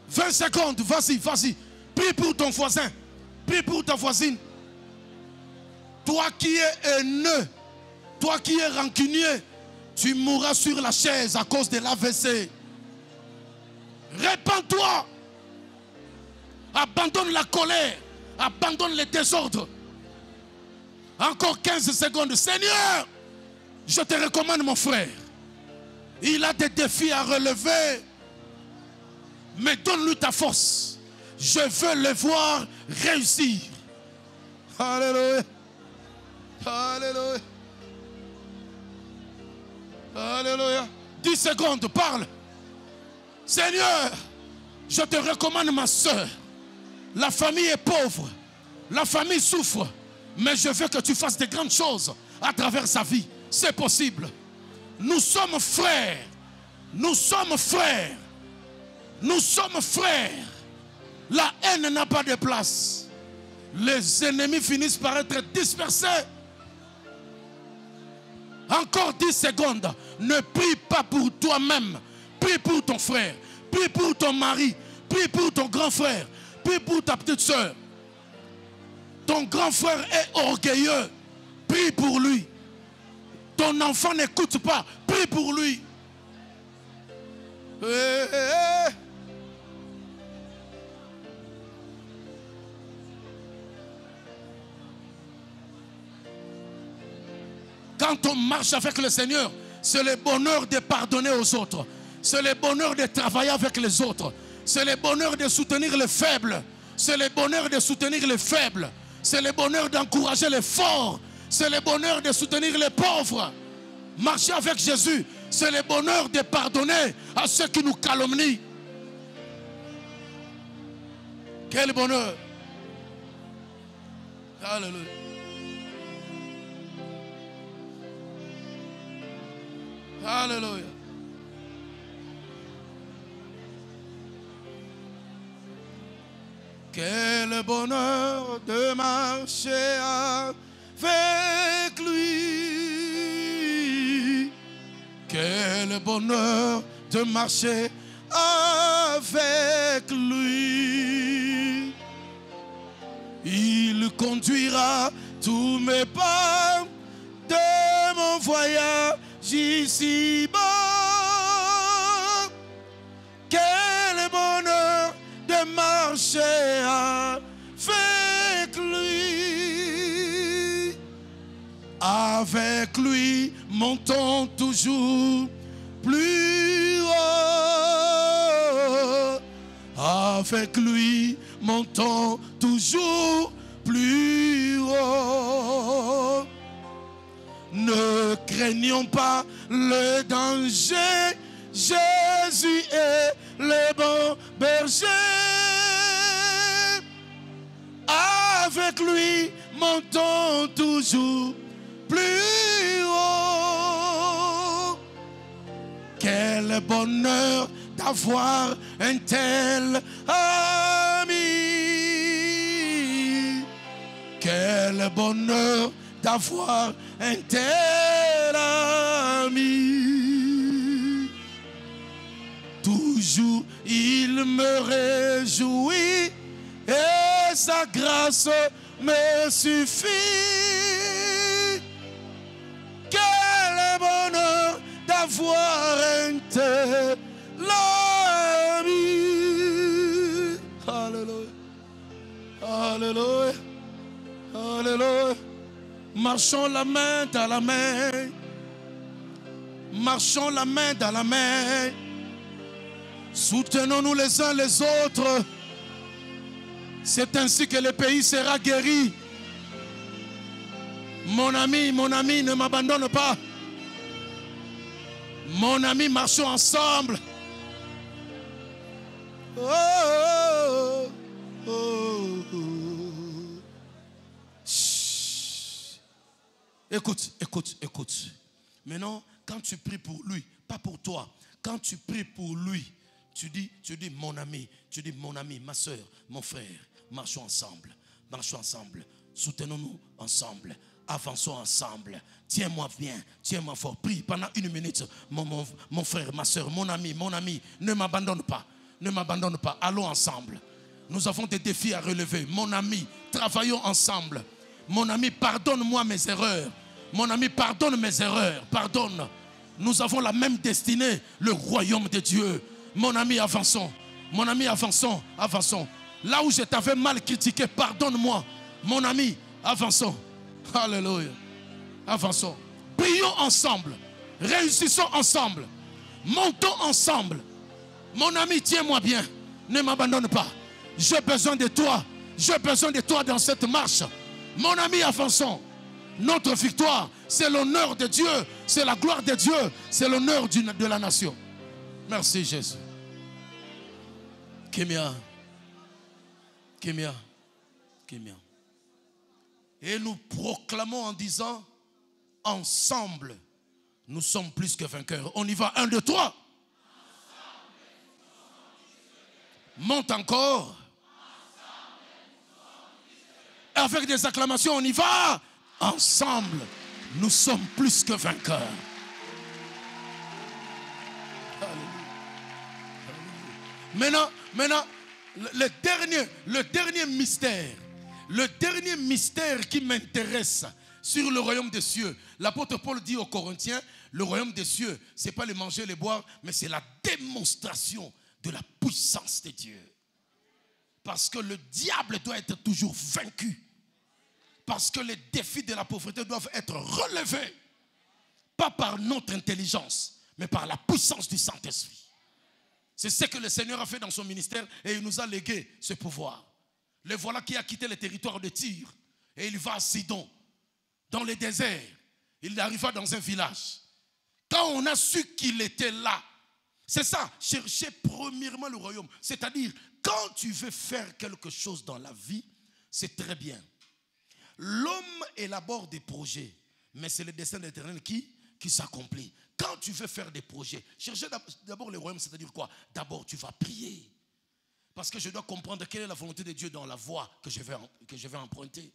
20 secondes, vas-y, vas-y. Prie pour ton voisin. Prie pour ta voisine. Toi qui es haineux, toi qui es rancunier, tu mourras sur la chaise à cause de l'AVC. Répands-toi. Abandonne la colère. Abandonne les désordres. Encore 15 secondes. Seigneur, je te recommande mon frère. Il a des défis à relever. Mais donne-lui ta force. Je veux le voir réussir. Alléluia. Alléluia. Alléluia. 10 secondes, parle. Seigneur, je te recommande ma soeur. La famille est pauvre. La famille souffre. Mais je veux que tu fasses de grandes choses à travers sa vie. C'est possible. Nous sommes frères. Nous sommes frères. Nous sommes frères. La haine n'a pas de place. Les ennemis finissent par être dispersés. Encore 10 secondes. Ne prie pas pour toi-même. Prie pour ton frère. Prie pour ton mari. Prie pour ton grand frère. Prie pour ta petite soeur. Ton grand frère est orgueilleux. Prie pour lui. Ton enfant n'écoute pas. Prie pour lui. Quand on marche avec le Seigneur, c'est le bonheur de pardonner aux autres. C'est le bonheur de travailler avec les autres. C'est le bonheur de soutenir les faibles. C'est le bonheur de soutenir les faibles. C'est le bonheur d'encourager les forts. C'est le bonheur de soutenir les pauvres. Marcher avec Jésus, c'est le bonheur de pardonner à ceux qui nous calomnient. Quel bonheur! Alléluia. Alléluia. Quel bonheur de marcher avec lui. Quel bonheur de marcher avec lui. Il conduira tous mes pas de mon voyage ici-bas. Quel bonheur de marcher avec lui. Avec lui, montons toujours plus haut. Avec lui, montons toujours plus haut. Ne craignons pas le danger. Jésus est le bon berger. Avec lui, montons toujours plus haut. Quel bonheur d'avoir un tel ami. Quel bonheur d'avoir un tel ami. Toujours il me réjouit et sa grâce me suffit. Quel bonheur d'avoir un tel ami. Alléluia. Alléluia. Alléluia. Marchons la main dans la main. Marchons la main dans la main. Soutenons-nous les uns les autres. C'est ainsi que le pays sera guéri. Mon ami, ne m'abandonne pas. Mon ami, marchons ensemble. Oh, oh, oh, oh. Écoute, écoute, écoute. Maintenant, quand tu pries pour lui, pas pour toi, quand tu pries pour lui, tu dis mon ami, ma soeur, mon frère, marchons ensemble, soutenons-nous ensemble, avançons ensemble, tiens-moi bien, tiens-moi fort, prie pendant 1 minute, mon frère, ma soeur, mon ami, ne m'abandonne pas, allons ensemble, nous avons des défis à relever, mon ami, travaillons ensemble, mon ami, pardonne-moi mes erreurs, mon ami, pardonne mes erreurs, pardonne, nous avons la même destinée, le royaume de Dieu. Mon ami, avançons. Mon ami, avançons. Là où je t'avais mal critiqué, pardonne-moi. Mon ami, avançons. Alléluia. Avançons. Prions ensemble. Réussissons ensemble. Montons ensemble. Mon ami, tiens-moi bien. Ne m'abandonne pas. J'ai besoin de toi. J'ai besoin de toi dans cette marche. Mon ami, avançons. Notre victoire, c'est l'honneur de Dieu. C'est la gloire de Dieu. C'est l'honneur de la nation. Merci Jésus. Kémia. Et nous proclamons en disant, ensemble, nous sommes plus que vainqueurs. On y va, 1, 2, 3. Monte encore. Avec des acclamations, on y va. Ensemble, nous sommes plus que vainqueurs. Maintenant, le dernier mystère qui m'intéresse sur le royaume des cieux. L'apôtre Paul dit aux Corinthiens, le royaume des cieux, ce n'est pas le manger et le boire, mais c'est la démonstration de la puissance de Dieu. Parce que le diable doit être toujours vaincu. Parce que les défis de la pauvreté doivent être relevés. Pas par notre intelligence, mais par la puissance du Saint-Esprit. C'est ce que le Seigneur a fait dans son ministère et il nous a légué ce pouvoir. Le voilà qui a quitté le territoire de Tyr et il va à Sidon, dans le désert. Il arriva dans un village. Quand on a su qu'il était là, c'est ça, chercher premièrement le royaume. C'est-à-dire, quand tu veux faire quelque chose dans la vie, c'est très bien. L'homme élabore des projets, mais c'est le dessein de l'Éternel qui s'accomplit. Quand tu veux faire des projets, chercher d'abord le royaume, c'est-à-dire quoi? D'abord, tu vas prier. Parce que je dois comprendre quelle est la volonté de Dieu dans la voie que je vais emprunter.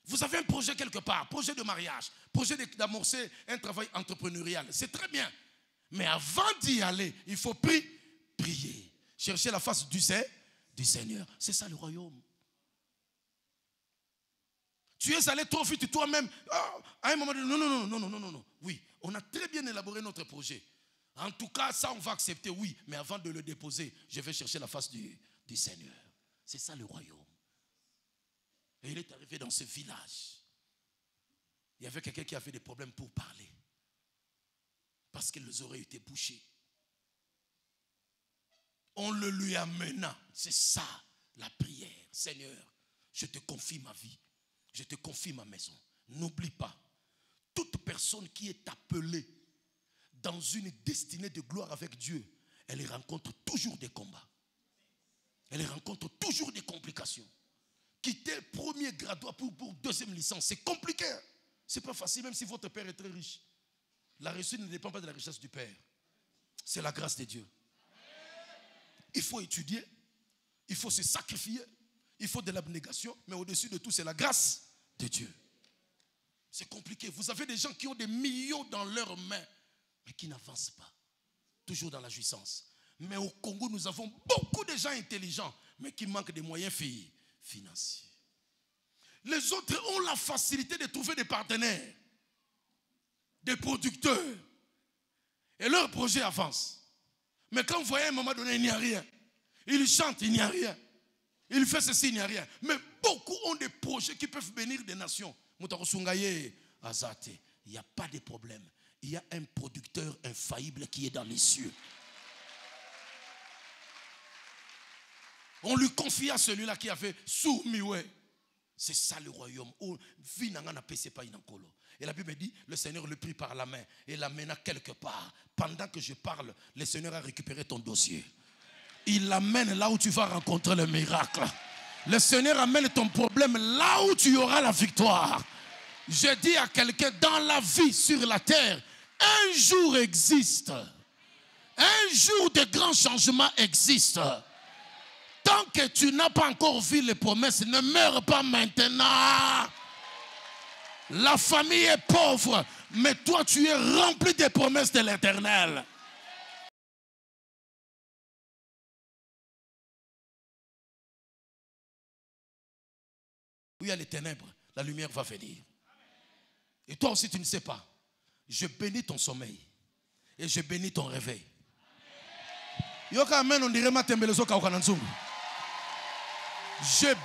Vous avez un projet quelque part, projet de mariage, projet d'amorcer un travail entrepreneurial. C'est très bien. Mais avant d'y aller, il faut prier. Chercher la face du Seigneur. C'est ça le royaume. Tu es allé trop vite toi-même. À un moment donné, non. Oui, on a très bien élaboré notre projet. En tout cas, ça on va accepter, oui. Mais avant de le déposer, je vais chercher la face du Seigneur. C'est ça le royaume. Et il est arrivé dans ce village. Il y avait quelqu'un qui avait des problèmes pour parler. Parce que les oreilles étaient bouchées. On le lui amena. C'est ça la prière. Seigneur, je te confie ma vie. Je te confie ma maison. N'oublie pas, toute personne qui est appelée dans une destinée de gloire avec Dieu, elle rencontre toujours des combats. Elle rencontre toujours des complications. Quitter premier graduat pour deuxième licence, c'est compliqué. C'est pas facile, même si votre père est très riche. La réussite ne dépend pas de la richesse du père. C'est la grâce de Dieu. Il faut étudier, il faut se sacrifier, il faut de l'abnégation, mais au-dessus de tout, c'est la grâce de Dieu. C'est compliqué. Vous avez des gens qui ont des millions dans leurs mains, mais qui n'avancent pas. Toujours dans la jouissance. Mais au Congo, nous avons beaucoup de gens intelligents, mais qui manquent des moyens financiers. Les autres ont la facilité de trouver des partenaires, des producteurs, et leur projet avance. Mais quand vous voyez à un moment donné, il n'y a rien. Il chante, il n'y a rien. Il fait ceci, il n'y a rien. Mais beaucoup ont des projets qui peuvent bénir des nations. Il n'y a pas de problème. Il y a un producteur infaillible qui est dans les cieux. On lui confia celui-là qui avait Sourmiwe. C'est ça le royaume. Et la Bible dit, le Seigneur le prit par la main et l'amena quelque part. Pendant que je parle, le Seigneur a récupéré ton dossier. Il l'amène là où tu vas rencontrer le miracle. Le Seigneur amène ton problème là où tu auras la victoire. Je dis à quelqu'un, dans la vie sur la terre, un jour existe. Un jour de grands changements existe. Tant que tu n'as pas encore vu les promesses, ne meurs pas maintenant. La famille est pauvre, mais toi tu es rempli des promesses de l'Éternel. Où il y a les ténèbres, la lumière va venir. Et toi aussi tu ne sais pas. Je bénis ton sommeil et je bénis ton réveil. Je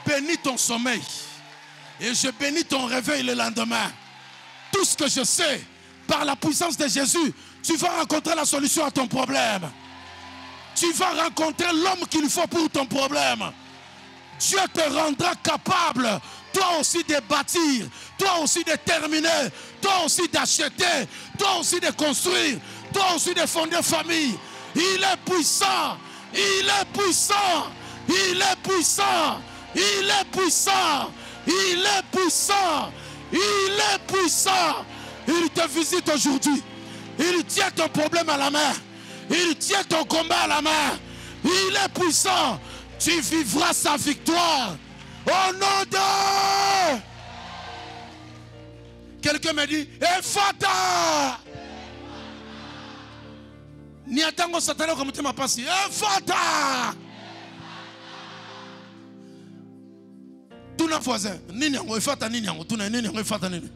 bénis ton sommeil et je bénis ton réveil le lendemain. Tout ce que je sais, par la puissance de Jésus, tu vas rencontrer la solution à ton problème. Tu vas rencontrer l'homme qu'il faut pour ton problème. Dieu te rendra capable, toi aussi de bâtir, toi aussi de terminer, toi aussi d'acheter, toi aussi de construire, toi aussi de fonder famille. Il est puissant, il est puissant, il est puissant, il est puissant, il est puissant, il est puissant. Il te visite aujourd'hui, il tient ton problème à la main, il tient ton combat à la main, il est puissant. Tu vivras sa victoire au nom de... Quelqu'un me dit, Ephata. Ni atango satana comme tu m'as passé. Ephata. Tuna voisin, nini yango ifata nini yango, tuna nini yango ifata nini.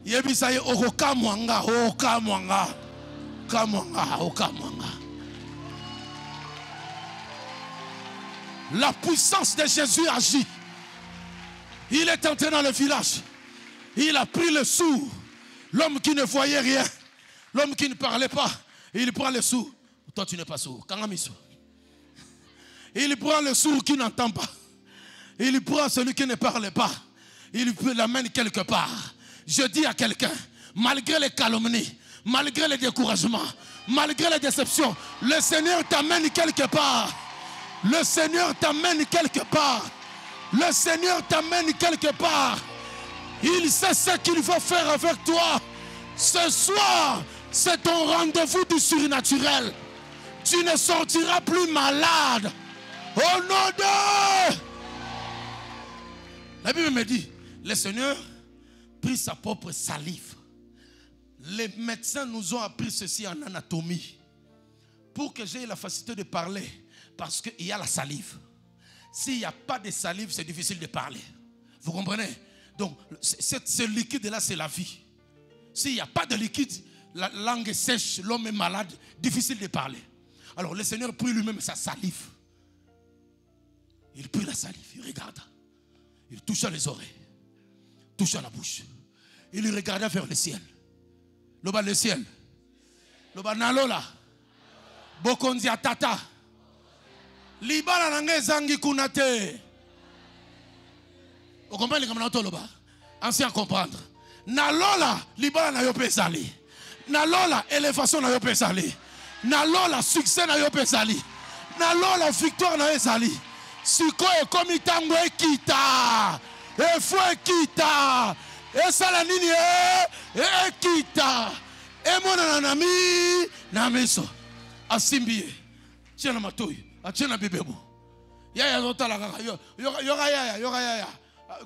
Yebisa ye okamwanga, okamwanga. Kamwanga, okamwanga. La puissance de Jésus agit. Il est entré dans le village. Il a pris le sourd. L'homme qui ne voyait rien. L'homme qui ne parlait pas. Il prend le sourd. Toi, tu n'es pas sourd. Il prend le sourd qui n'entend pas. Il prend celui qui ne parle pas. Il l'amène quelque part. Je dis à quelqu'un, malgré les calomnies, malgré les découragements, malgré les déceptions, le Seigneur t'amène quelque part. Le Seigneur t'amène quelque part. Le Seigneur t'amène quelque part. Il sait ce qu'il va faire avec toi. Ce soir, c'est ton rendez-vous du surnaturel. Tu ne sortiras plus malade. Au nom de... La Bible me dit, le Seigneur prit sa propre salive. Les médecins nous ont appris ceci en anatomie. Pour que j'aie la facilité de parler, parce qu'il y a la salive. S'il n'y a pas de salive, c'est difficile de parler. Vous comprenez? Donc, ce liquide-là, c'est la vie. S'il n'y a pas de liquide, la langue est sèche, l'homme est malade, difficile de parler. Alors, le Seigneur prit lui-même sa salive. Il prit la salive, il regarda. Il toucha les oreilles, toucha la bouche. Il regarda vers le ciel. Le bas le ciel. Le bas nalola. Bokonzi atata. Libala nange zangi kunate. Vous comprenez comme on le bas? Ancien comprendre. Nalola libala na yo pesali. Nalola élévation na yo pesali. Nalola succès na yo pesali. Nalola victoire na yo pesali. Siko e komi tango e kita. E fue kita. E sala nini e kita. E mona na nami na meso. Asimbie. Tiena matoi. Tiena bibebo. Yaya zotala kaka. Yoga yaya.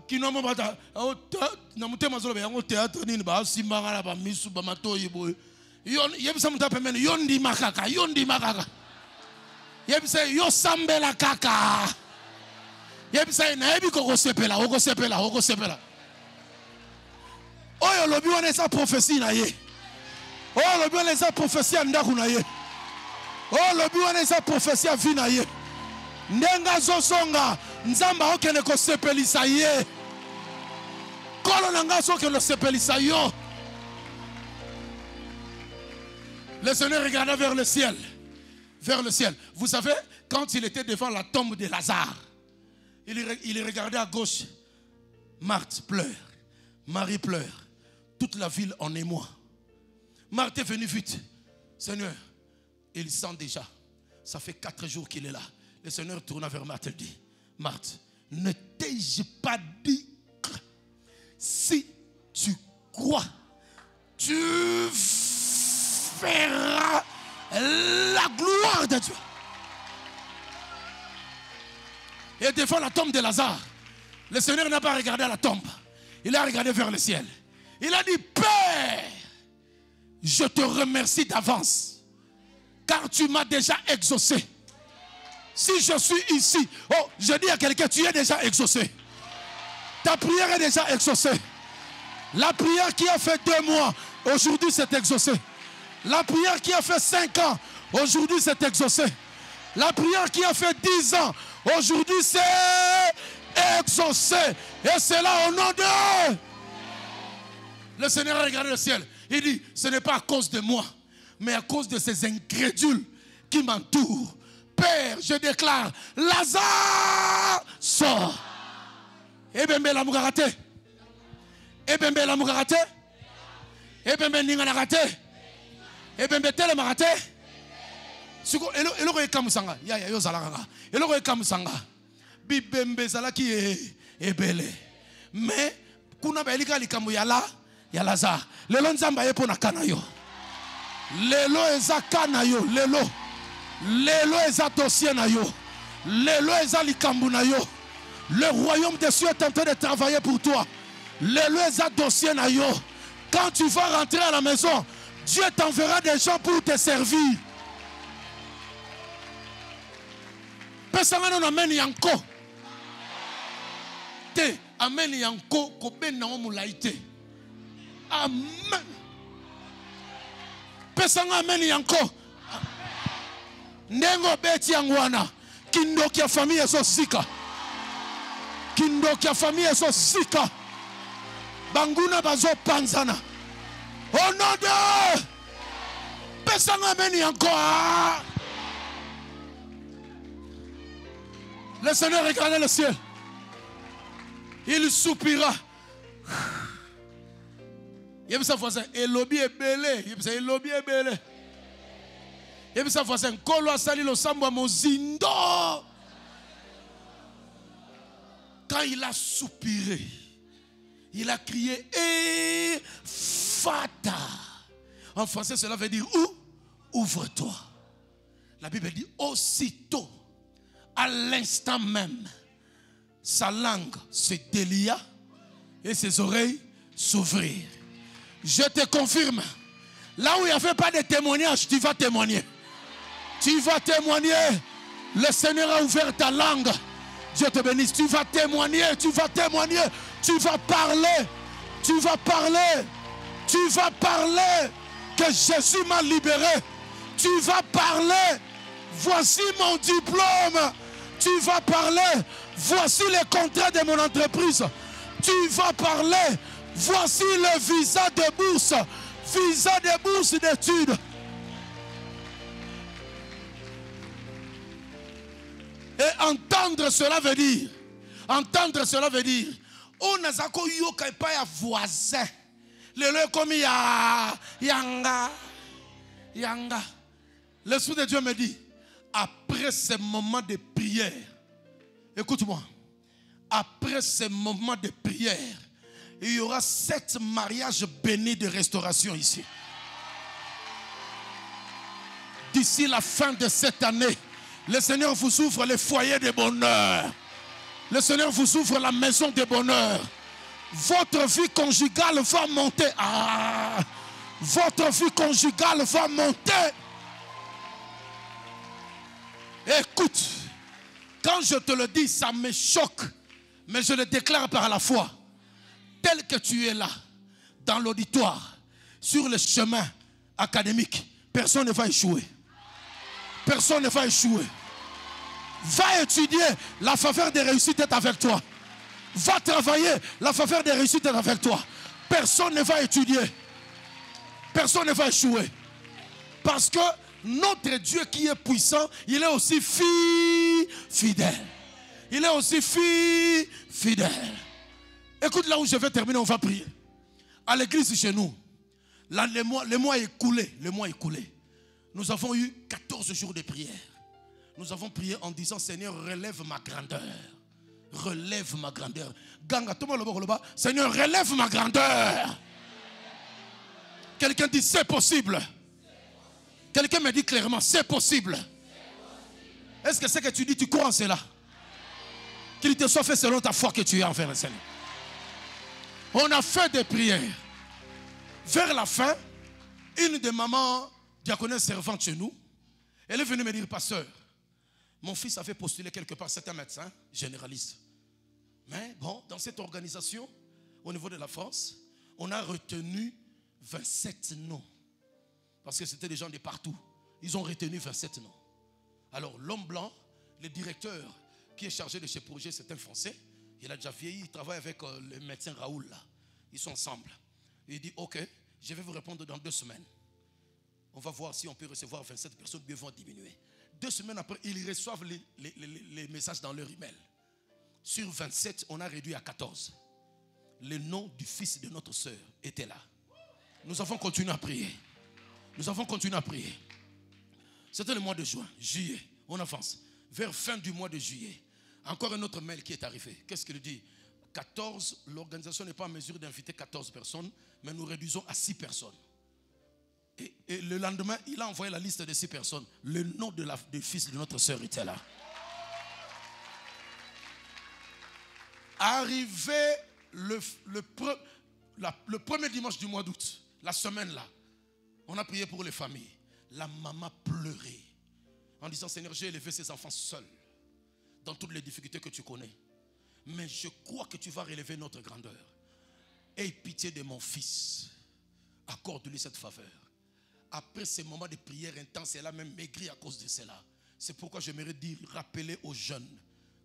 Kinomo bata. Na mutema zolo be yango théâtre nini ba simbanga na ba misu ba matoi boy. Yebisa mutape mene yondi makaka. Yebisa yo sambela kaka. Yebisa na yebi koko sepela. Oyo lobi wana esa prophétie na ye. Oyo lobi wana esa prophétie ndaku na ye. Oyo lobi wana esa prophétie a vie na ye. Ndenga zosonga nzamba okene ko sepelisa ye. Kolo nanga soke lo sepelisa yo. Le Seigneur regarda vers le ciel. Vers le ciel. Vous savez, quand il était devant la tombe de Lazare, il regardait à gauche. Marthe pleure. Marie pleure. Toute la ville en émoi. Marthe est venue vite. Seigneur, il sent déjà. Ça fait 4 jours qu'il est là. Le Seigneur tourna vers Marthe et dit, Marthe, ne t'ai-je pas dit que si tu crois, tu verras la gloire de Dieu. Et devant la tombe de Lazare, le Seigneur n'a pas regardé à la tombe. Il a regardé vers le ciel. Il a dit, Père, je te remercie d'avance, car tu m'as déjà exaucé. Si je suis ici, oh, je dis à quelqu'un, tu es déjà exaucé. Ta prière est déjà exaucée. La prière qui a fait 2 mois, aujourd'hui c'est exaucé. La prière qui a fait 5 ans, aujourd'hui c'est exaucé. La prière qui a fait 10 ans, aujourd'hui c'est exaucé. Et c'est là au nom de... Le Seigneur a regardé le ciel. Il dit, ce n'est pas à cause de moi, mais à cause de ces incrédules qui m'entourent. Père, je déclare, Lazare sort. Ebembe la mugarate. Ebembe la mugarate. Ebembe ningana rate. Ebembe tele marate. Siko eloko ekamusanga. Ya yo zalanga. Eloko ekamusanga. Bibembe zalaki ebele. Mais kuna ba elika likamu ya Lazare. Lelo nzamba yepo na kana yo. Lelo eza kana yo. Lelo eza dossier na yo. Lelo eza likambu na yo. Le royaume des cieux est en train de travailler pour toi. Lelo eza dossier na yo. Quand tu vas rentrer à la maison, Dieu t'enverra des gens pour te servir. Pesanga no amène yanko. te. Amen yanko kobe na omulaite. Amen. Pesanga amen yanko. Nengo beti yangwana. Kindoki ya famille so sika. Kindoki ya famille so sika. Banguna bazo panzana. Au nom de Pesanga amen encore. Le Seigneur regardait le ciel. Il soupira. Il y a sa voisin, Elobi est belé. Il y a Elobi est belé. Il y a sa voisin, Kolo Sali lo Samba Mozindo. Quand il a soupiré, il a crié Fata. En français, cela veut dire ouvre-toi. La Bible dit aussitôt, à l'instant même, sa langue se délia et ses oreilles s'ouvrirent. Je te confirme, là où il n'y avait pas de témoignage, tu vas témoigner. Tu vas témoigner. Le Seigneur a ouvert ta langue. Dieu te bénisse. Tu vas témoigner, tu vas témoigner. Tu vas parler. Tu vas parler. Tu vas parler que Jésus m'a libéré. Tu vas parler. Voici mon diplôme. Tu vas parler. Voici les contrats de mon entreprise. Tu vas parler. Voici le visa de bourse. Visa de bourse d'études. Et entendre cela veut dire. Entendre cela veut dire. On a zako yoka pas ya voisin. Le comme yanga. L'Esprit de Dieu me dit, après ces moments de prière, écoute-moi, après ces moments de prière, il y aura 7 mariages bénis de restauration ici. D'ici la fin de cette année, le Seigneur vous ouvre les foyers de bonheur. Le Seigneur vous ouvre la maison de bonheur. Votre vie conjugale va monter. Votre vie conjugale va monter. Écoute, quand je te le dis, ça me choque, mais je le déclare par la foi. Tel que tu es là, dans l'auditoire, sur le chemin académique, personne ne va échouer. Personne ne va échouer. Va étudier, la faveur des réussites est avec toi. Va travailler, la faveur des réussites est avec toi. Personne ne va étudier. Personne ne va échouer. Parce que notre Dieu qui est puissant, il est aussi fidèle. Il est aussi fidèle. Écoute, là où je vais terminer, on va prier. À l'église chez nous, là, les mois écoulés, nous avons eu 14 jours de prière. Nous avons prié en disant, Seigneur, relève ma grandeur. Relève ma grandeur. Ganga, tout le monde, Seigneur, relève ma grandeur. Quelqu'un dit, c'est possible. Quelqu'un me dit clairement, c'est possible. Est-ce que ce que tu dis, tu crois en cela? Qu'il te soit fait selon ta foi que tu es envers le Seigneur. On a fait des prières. Vers la fin, une des mamans diaconesses servantes chez nous, elle est venue me dire, pasteur, mon fils avait postulé quelque part, c'est un médecin généraliste. Mais bon, dans cette organisation, au niveau de la France, on a retenu 27 noms. Parce que c'était des gens de partout. Ils ont retenu 27 noms. Alors l'homme blanc, le directeur qui est chargé de ce projet, c'est un Français. Il a déjà vieilli, il travaille avec le médecin Raoul là. Ils sont ensemble. Il dit, ok, je vais vous répondre dans 2 semaines. On va voir si on peut recevoir 27 personnes, bien vont diminuer. 2 semaines après, ils reçoivent les messages dans leur email. Sur 27, on a réduit à 14. Le nom du fils de notre sœur était là. Nous avons continué à prier. Nous avons continué à prier. C'était le mois de juin, juillet. On avance. Vers fin du mois de juillet, encore un autre mail qui est arrivé. Qu'est-ce qu'il dit? 14, l'organisation n'est pas en mesure d'inviter 14 personnes, mais nous réduisons à 6 personnes. Et le lendemain, il a envoyé la liste de 6 personnes. Le nom du fils de notre sœur était là. Arrivé le premier dimanche du mois d'août, la semaine là, on a prié pour les familles. La maman pleurait en disant, Seigneur, j'ai élevé ces enfants seuls dans toutes les difficultés que tu connais. Mais je crois que tu vas relever notre grandeur. Aie pitié de mon fils. Accorde-lui cette faveur. Après ces moments de prière intense, elle a même maigri à cause de cela. C'est pourquoi j'aimerais dire, rappelez aux jeunes,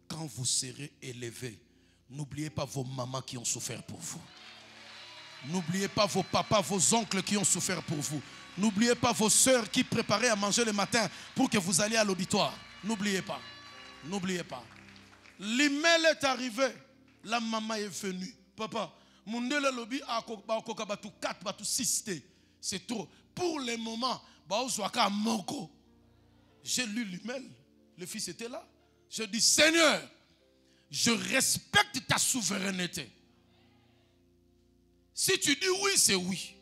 quand vous serez élevés, n'oubliez pas vos mamans qui ont souffert pour vous. N'oubliez pas vos papas, vos oncles qui ont souffert pour vous. N'oubliez pas vos soeurs qui préparaient à manger le matin pour que vous alliez à l'auditoire. N'oubliez pas. N'oubliez pas. L'email est arrivé. La maman est venue. Papa, mon lobby a 4, 6. C'est trop. Pour le moment, j'ai lu l'email. Le fils était là. Je dis, Seigneur, je respecte ta souveraineté. Si tu dis oui, c'est oui.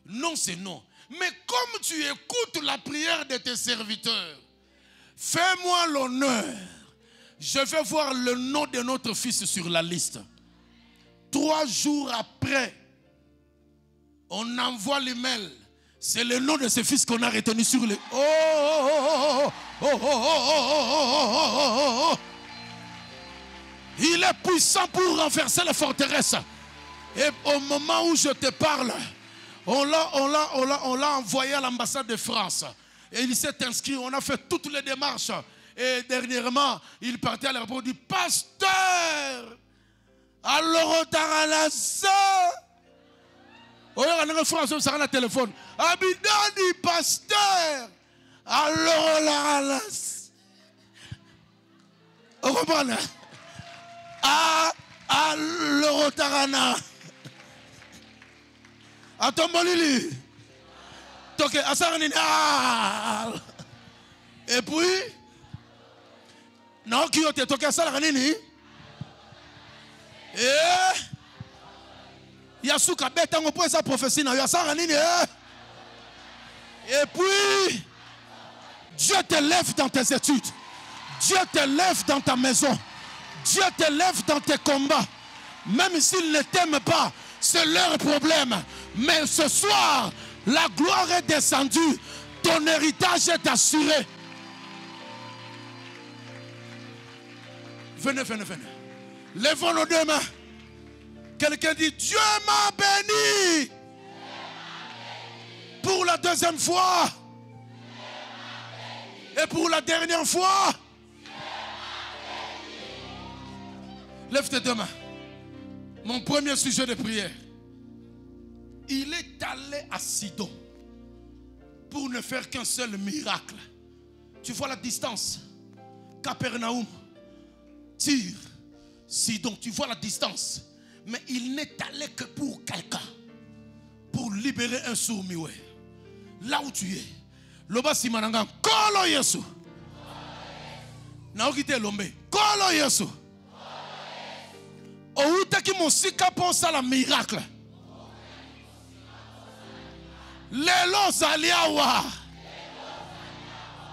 Non, c'est non. Mais comme tu écoutes la prière de tes serviteurs, fais-moi l'honneur. Je vais voir le nom de notre fils sur la liste. 3 jours après, on envoie l'email. C'est le nom de ce fils qu'on a retenu sur le... Il est puissant pour renverser les forteresses. Et au moment où je te parle, on l'a envoyé à l'ambassade de France. Et il s'est inscrit, on a fait toutes les démarches. Et dernièrement, il partait à l'aéroport, il dit, pasteur, alors on t'a la on a France, ça a le téléphone. Abidani, pasteur, alors on la on comprend? Alors on t'a attends, Molili. Et puis, non, qui a toqué à Salanini? Yasuka beta on peut sa prophétie na Salanini. Et puis, Dieu te lève dans tes études. Dieu te lève dans ta maison. Dieu te lève dans tes combats. Même s'ils ne t'aiment pas, c'est leur problème. Mais ce soir, la gloire est descendue. Ton héritage est assuré. Venez. Lèvons nos 2 mains. Quelqu'un dit, Dieu m'a béni. Pour la 2e fois. Et pour la dernière fois. Lève tes 2 mains. Mon premier sujet de prière. Il est allé à Sidon pour ne faire qu'un seul miracle. Tu vois la distance. Capernaum, Tyr, Sidon, tu vois la distance. Mais il n'est allé que pour quelqu'un. Pour libérer un sourd-muet. Là où tu es. Loba simananga, kolo Yesu. Naokite lombe, kolo Yesu. Outa ki mosika pense à la miracle. Lelo zaliawa.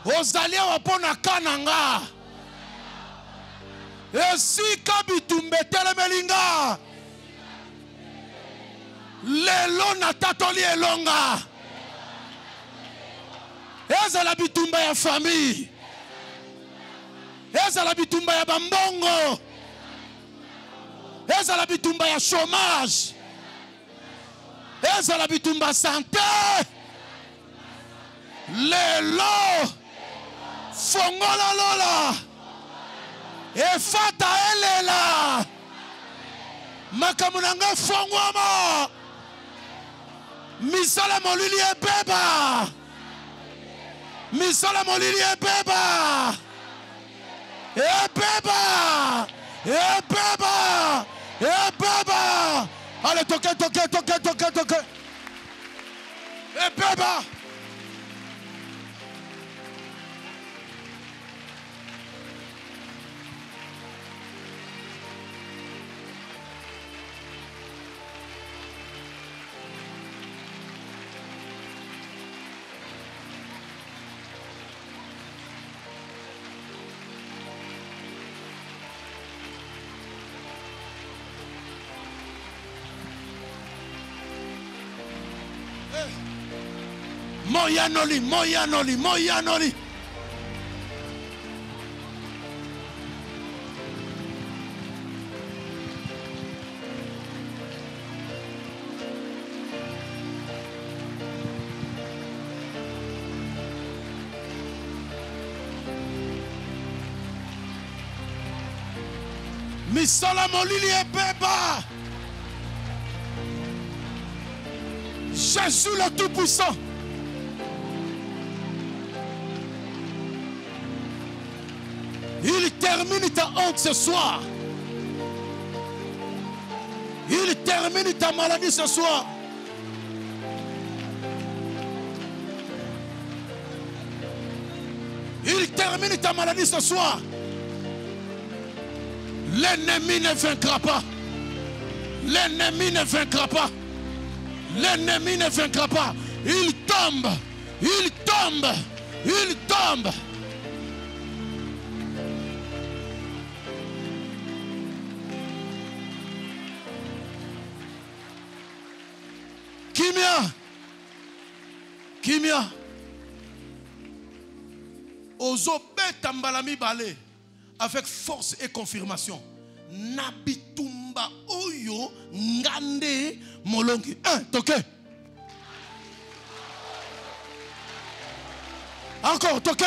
Ozaliawa pona kananga. Esika bitumbe telemelinga. Lelo natatoli elonga. Eza la bitumba ya famille. Eza la bitumba ya bambongo. Eza la bitumba ya chômage. Eza la bitumba santé. Lelo fongola lola. Efata elela. Makamunanga fongwama. Misala molili ebeba. Misala molili ebeba. Ebeba. Ebeba. Ebeba. Allez, toque. Ebeba. Moyanoli. Misala molili ebeba. Jésus le Tout-Puissant. Il termine ta honte ce soir. Il termine ta maladie ce soir. Il termine ta maladie ce soir. L'ennemi ne vaincra pas. L'ennemi ne vaincra pas. L'ennemi ne vaincra pas. Il tombe. Il tombe. Il tombe. Kimia. Kimia. Ozobeta mbalami balé avec force et confirmation. Nabitumba oyo ngande molongi. Toke. Encore, toke.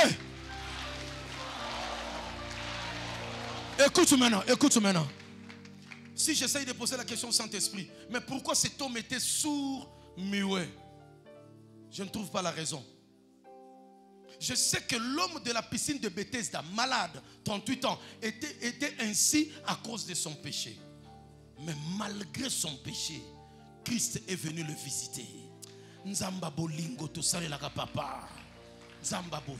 Écoute maintenant, écoute maintenant. Si j'essaye de poser la question au Saint-Esprit, mais pourquoi cet homme était sourd, muet? Je ne trouve pas la raison. Je sais que l'homme de la piscine de Bethesda, malade, 38 ans, était ainsi à cause de son péché. Mais malgré son péché, Christ est venu le visiter. Nzamba bolingo to salelaka papa. Nzamba boy.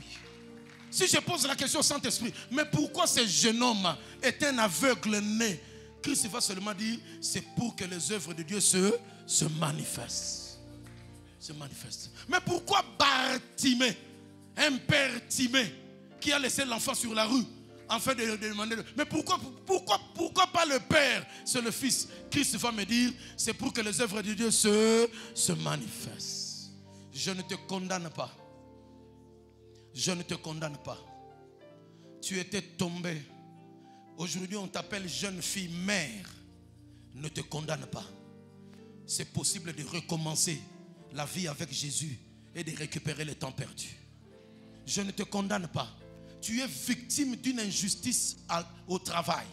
Si je pose la question au Saint-Esprit, mais pourquoi ce jeune homme est un aveugle né? Christ va seulement dire, c'est pour que les œuvres de Dieu se manifestent. Se manifestent. Mais pourquoi Bartimée, un père Timée, qui a laissé l'enfant sur la rue, afin de demander, mais pourquoi pas le père, c'est le fils? Christ va me dire, c'est pour que les œuvres de Dieu se manifestent. Je ne te condamne pas. Je ne te condamne pas. Tu étais tombé. Aujourd'hui, on t'appelle jeune fille mère. Ne te condamne pas. C'est possible de recommencer la vie avec Jésus et de récupérer le temps perdu. Je ne te condamne pas. Tu es victime d'une injustice au travail.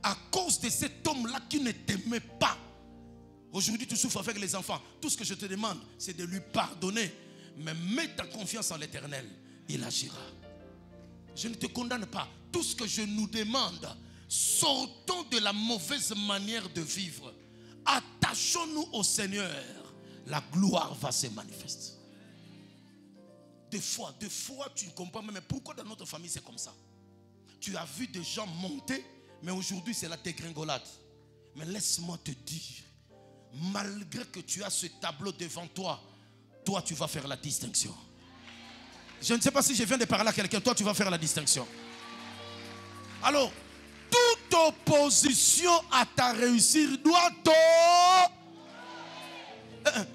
À cause de cet homme-là qui ne t'aimait pas. Aujourd'hui, tu souffres avec les enfants. Tout ce que je te demande, c'est de lui pardonner. Mais mets ta confiance en l'Éternel. Il agira. Je ne te condamne pas. Tout ce que je nous demande, sortons de la mauvaise manière de vivre. Attachons-nous au Seigneur. La gloire va se manifester. Des fois, tu ne comprends pas, mais pourquoi dans notre famille c'est comme ça? Tu as vu des gens monter, mais aujourd'hui c'est la dégringolade. Mais laisse-moi te dire, malgré que tu as ce tableau devant toi, toi tu vas faire la distinction. Je ne sais pas si je viens de parler à quelqu'un, toi tu vas faire la distinction. Alors, toute opposition à ta réussite doit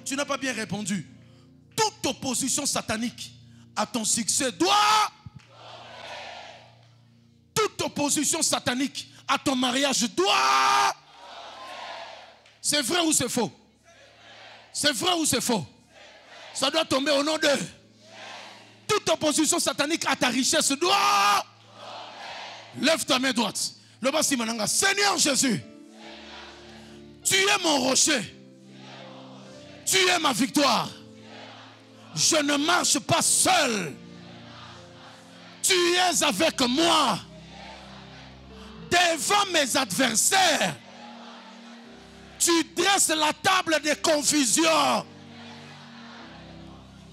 tu n'as pas bien répondu. Toute opposition satanique à ton succès doit. Toute opposition satanique à ton mariage doit. C'est vrai ou c'est faux? C'est vrai ou c'est faux? Ça doit tomber au nom d'eux. Toute opposition satanique à ta richesse doit. Lève ta main droite. Le basi mananga. Seigneur Jésus, tu es mon rocher. Tu es ma victoire. Je ne marche pas seul. Tu es avec moi. Devant mes adversaires, tu dresses la table de confusion.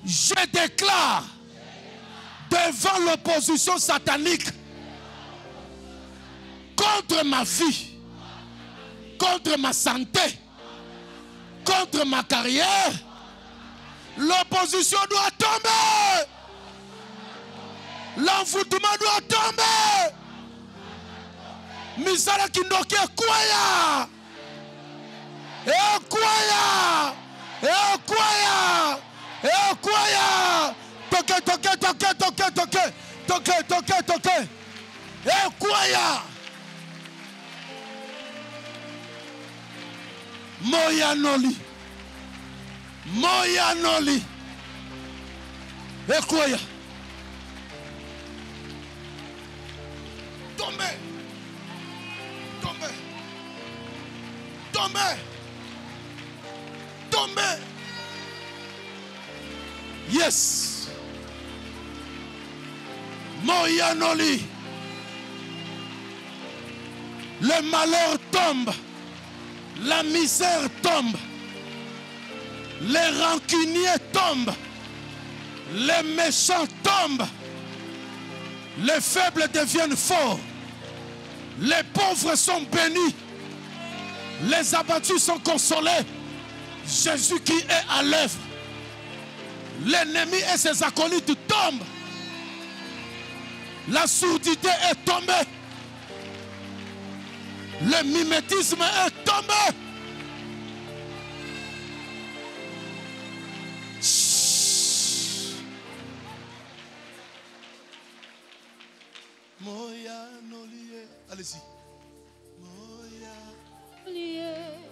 Je déclare devant l'opposition satanique contre ma vie, contre ma santé, contre ma carrière, l'opposition doit tomber. L'envoûtement doit tomber. Misala kindoki ekwaya. Ekwaya. Ekwaya. Ekwaya. Toke, toke, toke, toke, toke. Toke, toke, toke. Ekwaya. Moyanoli. Moyanoli. Ekwaya. Tombe. Tombe. Tombez. Tombez. Yes. Moyanoli. Le malheur tombe. La misère tombe. Les rancuniers tombent. Les méchants tombent. Les faibles deviennent forts. Les pauvres sont bénis. Les abattus sont consolés. Jésus qui est à l'œuvre. L'ennemi et ses acolytes tombent. La sourdité est tombée. Le mimétisme est tombé. Allez-y.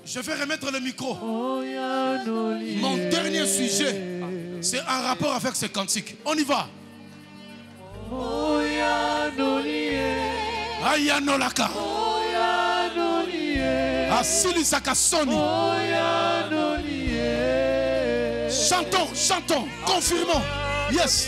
Je vais remettre le micro. Mon dernier sujet, c'est en rapport avec ce cantique. On y va. Ayanolaka. Asili Sakasoni. Chantons, chantons, confirmons. Yes.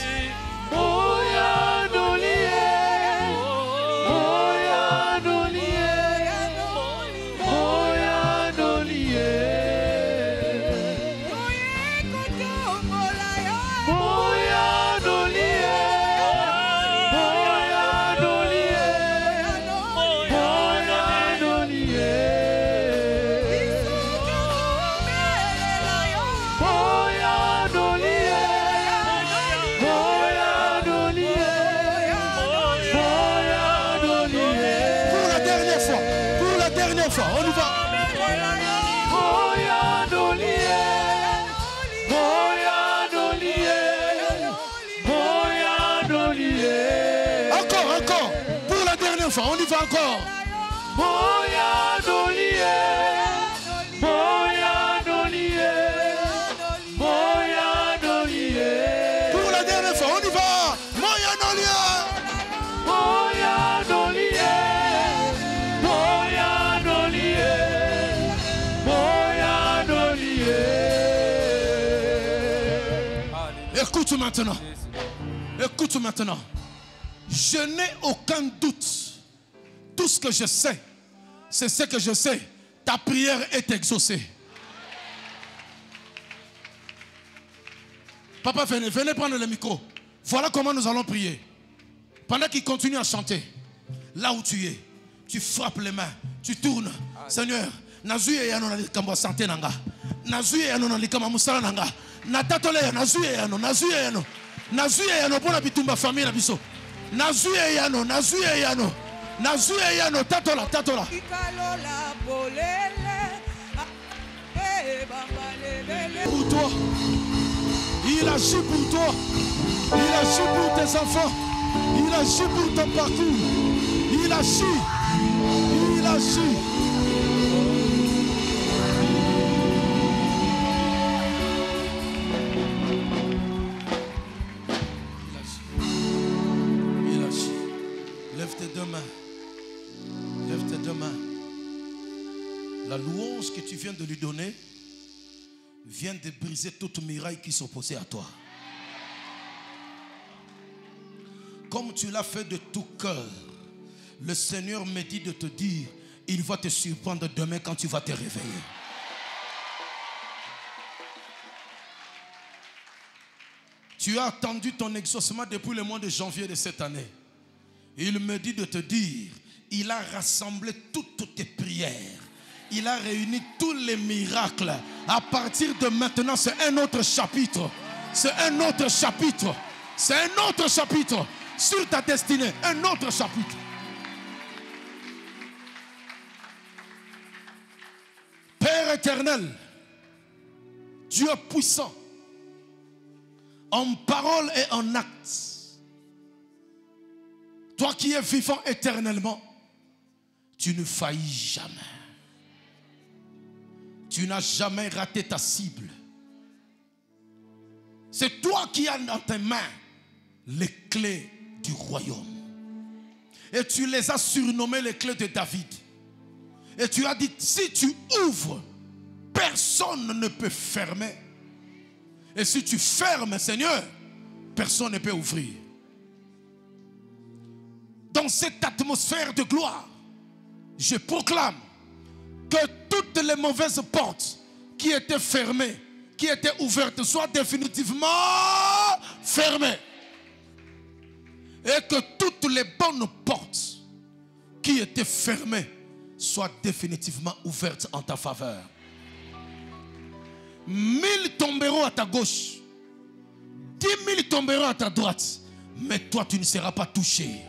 On y va. Encore, encore. Pour la dernière fois, on y va encore. Pour la dernière fois, on y va. Écoute maintenant. Écoute maintenant. Je n'ai aucun doute. Tout ce que je sais, c'est ce que je sais. Ta prière est exaucée. Papa, venez prendre le micro. Voilà comment nous allons prier. Pendant qu'il continue à chanter, là où tu es, tu frappes les mains, tu tournes. Seigneur, Nazuye yano na likambo santé nanga. Nazuye yano na likama musala nanga. Natatole Nazuye yano, Nazuye yano. Nazuye yano pona bitumba famille na biso. Nazuye yano, Nazuye yano. Nazuye yano, tatola, tatola. Pour toi, il agit pour toi. Il agit pour tes enfants. Il agit pour ton parcours. Il agit. Il agit. Il agit. Lève tes deux mains. Lève tes deux mains. La louange que tu viens de lui donner vient de briser toute muraille qui s'opposait à toi. Comme tu l'as fait de tout cœur, le Seigneur me dit de te dire, il va te surprendre demain quand tu vas te réveiller. Tu as attendu ton exaucement depuis le mois de janvier de cette année. Il me dit de te dire, il a rassemblé toutes tes prières. Il a réuni tous les miracles. À partir de maintenant, c'est un autre chapitre. C'est un autre chapitre. C'est un autre chapitre. Sur ta destinée, un autre chapitre. Père éternel, Dieu puissant, en parole et en acte, toi qui es vivant éternellement, tu ne faillis jamais. Tu n'as jamais raté ta cible. C'est toi qui as dans tes mains les clés du royaume. Et tu les as surnommées les clés de David. Et tu as dit, si tu ouvres, personne ne peut fermer. Et si tu fermes, Seigneur, personne ne peut ouvrir. Dans cette atmosphère de gloire, je proclame que toutes les mauvaises portes qui étaient fermées, qui étaient ouvertes, soient définitivement fermées. Et que toutes les bonnes portes qui étaient fermées soient définitivement ouvertes en ta faveur. 1000 tomberont à ta gauche, 10 000 tomberont à ta droite, mais toi tu ne seras pas touché.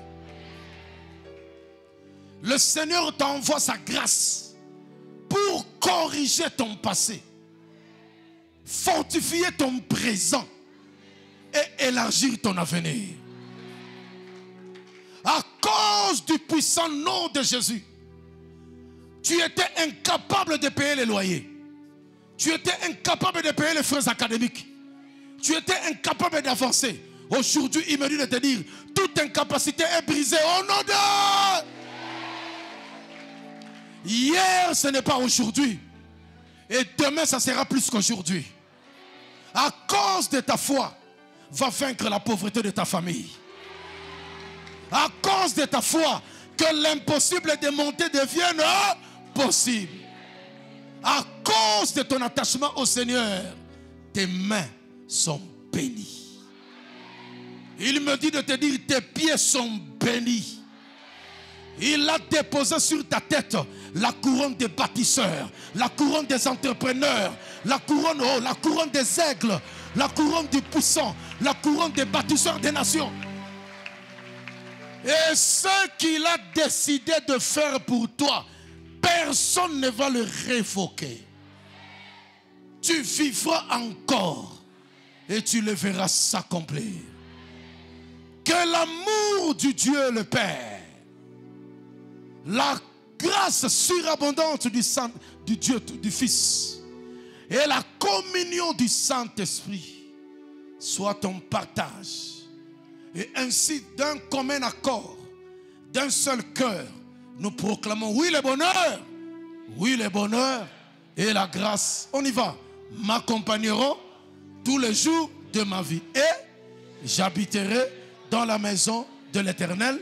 Le Seigneur t'envoie sa grâce pour corriger ton passé, fortifier ton présent et élargir ton avenir. À cause du puissant nom de Jésus, tu étais incapable de payer les loyers. Tu étais incapable de payer les frais académiques. Tu étais incapable d'avancer. Aujourd'hui, il me dit de te dire, toute incapacité est brisée au nom de... Hier, ce n'est pas aujourd'hui. Et demain, ça sera plus qu'aujourd'hui. À cause de ta foi, va vaincre la pauvreté de ta famille. À cause de ta foi, que l'impossible de monter devienne possible. À cause de ton attachement au Seigneur, tes mains sont bénies. Il me dit de te dire, tes pieds sont bénis. Il a déposé sur ta tête la couronne des bâtisseurs, la couronne des entrepreneurs, la couronne des aigles, la couronne du puissant, la couronne des bâtisseurs des nations. Et ce qu'il a décidé de faire pour toi, personne ne va le révoquer. Tu vivras encore et tu le verras s'accomplir. Que l'amour du Dieu le Père, la grâce surabondante du Dieu, du Fils et la communion du Saint-Esprit soit ton partage. Et ainsi, d'un commun accord, d'un seul cœur, nous proclamons oui le bonheur et la grâce. On y va. M'accompagneront tous les jours de ma vie et j'habiterai dans la maison de l'Éternel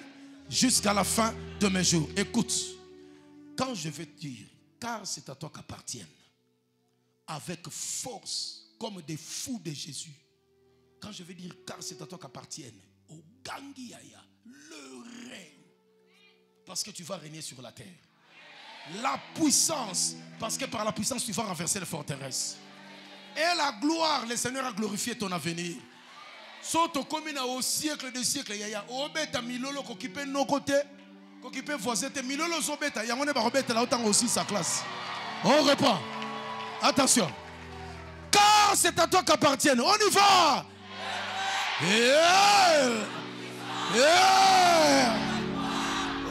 jusqu'à la fin de mes jours. Écoute, quand je vais te dire, car c'est à toi qu'appartiennent, avec force, comme des fous de Jésus, quand je vais dire, car c'est à toi qu'appartiennent, au Gangiaya, le règne, parce que tu vas régner sur la terre. La puissance, parce que par la puissance, tu vas renverser les forteresses. Et la gloire, le Seigneur a glorifié ton avenir. Soto comme au siècle des siècles, il y a obeta milolo kokipé nos côtés, kokipé voisin te milolo zobeta, il y a mon obeta là autant aussi sa classe. On reprend. Attention. Car c'est à toi qu'appartiennent. On y va.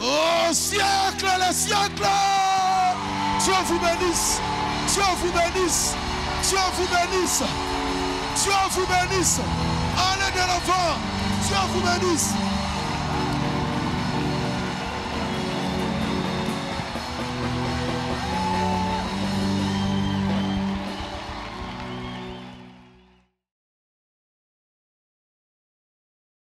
Au siècle, les siècles. Dieu vous bénisse. Dieu vous bénisse. Dieu vous bénisse. Dieu vous bénisse. Allez de l'avant. Dieu vous bénisse.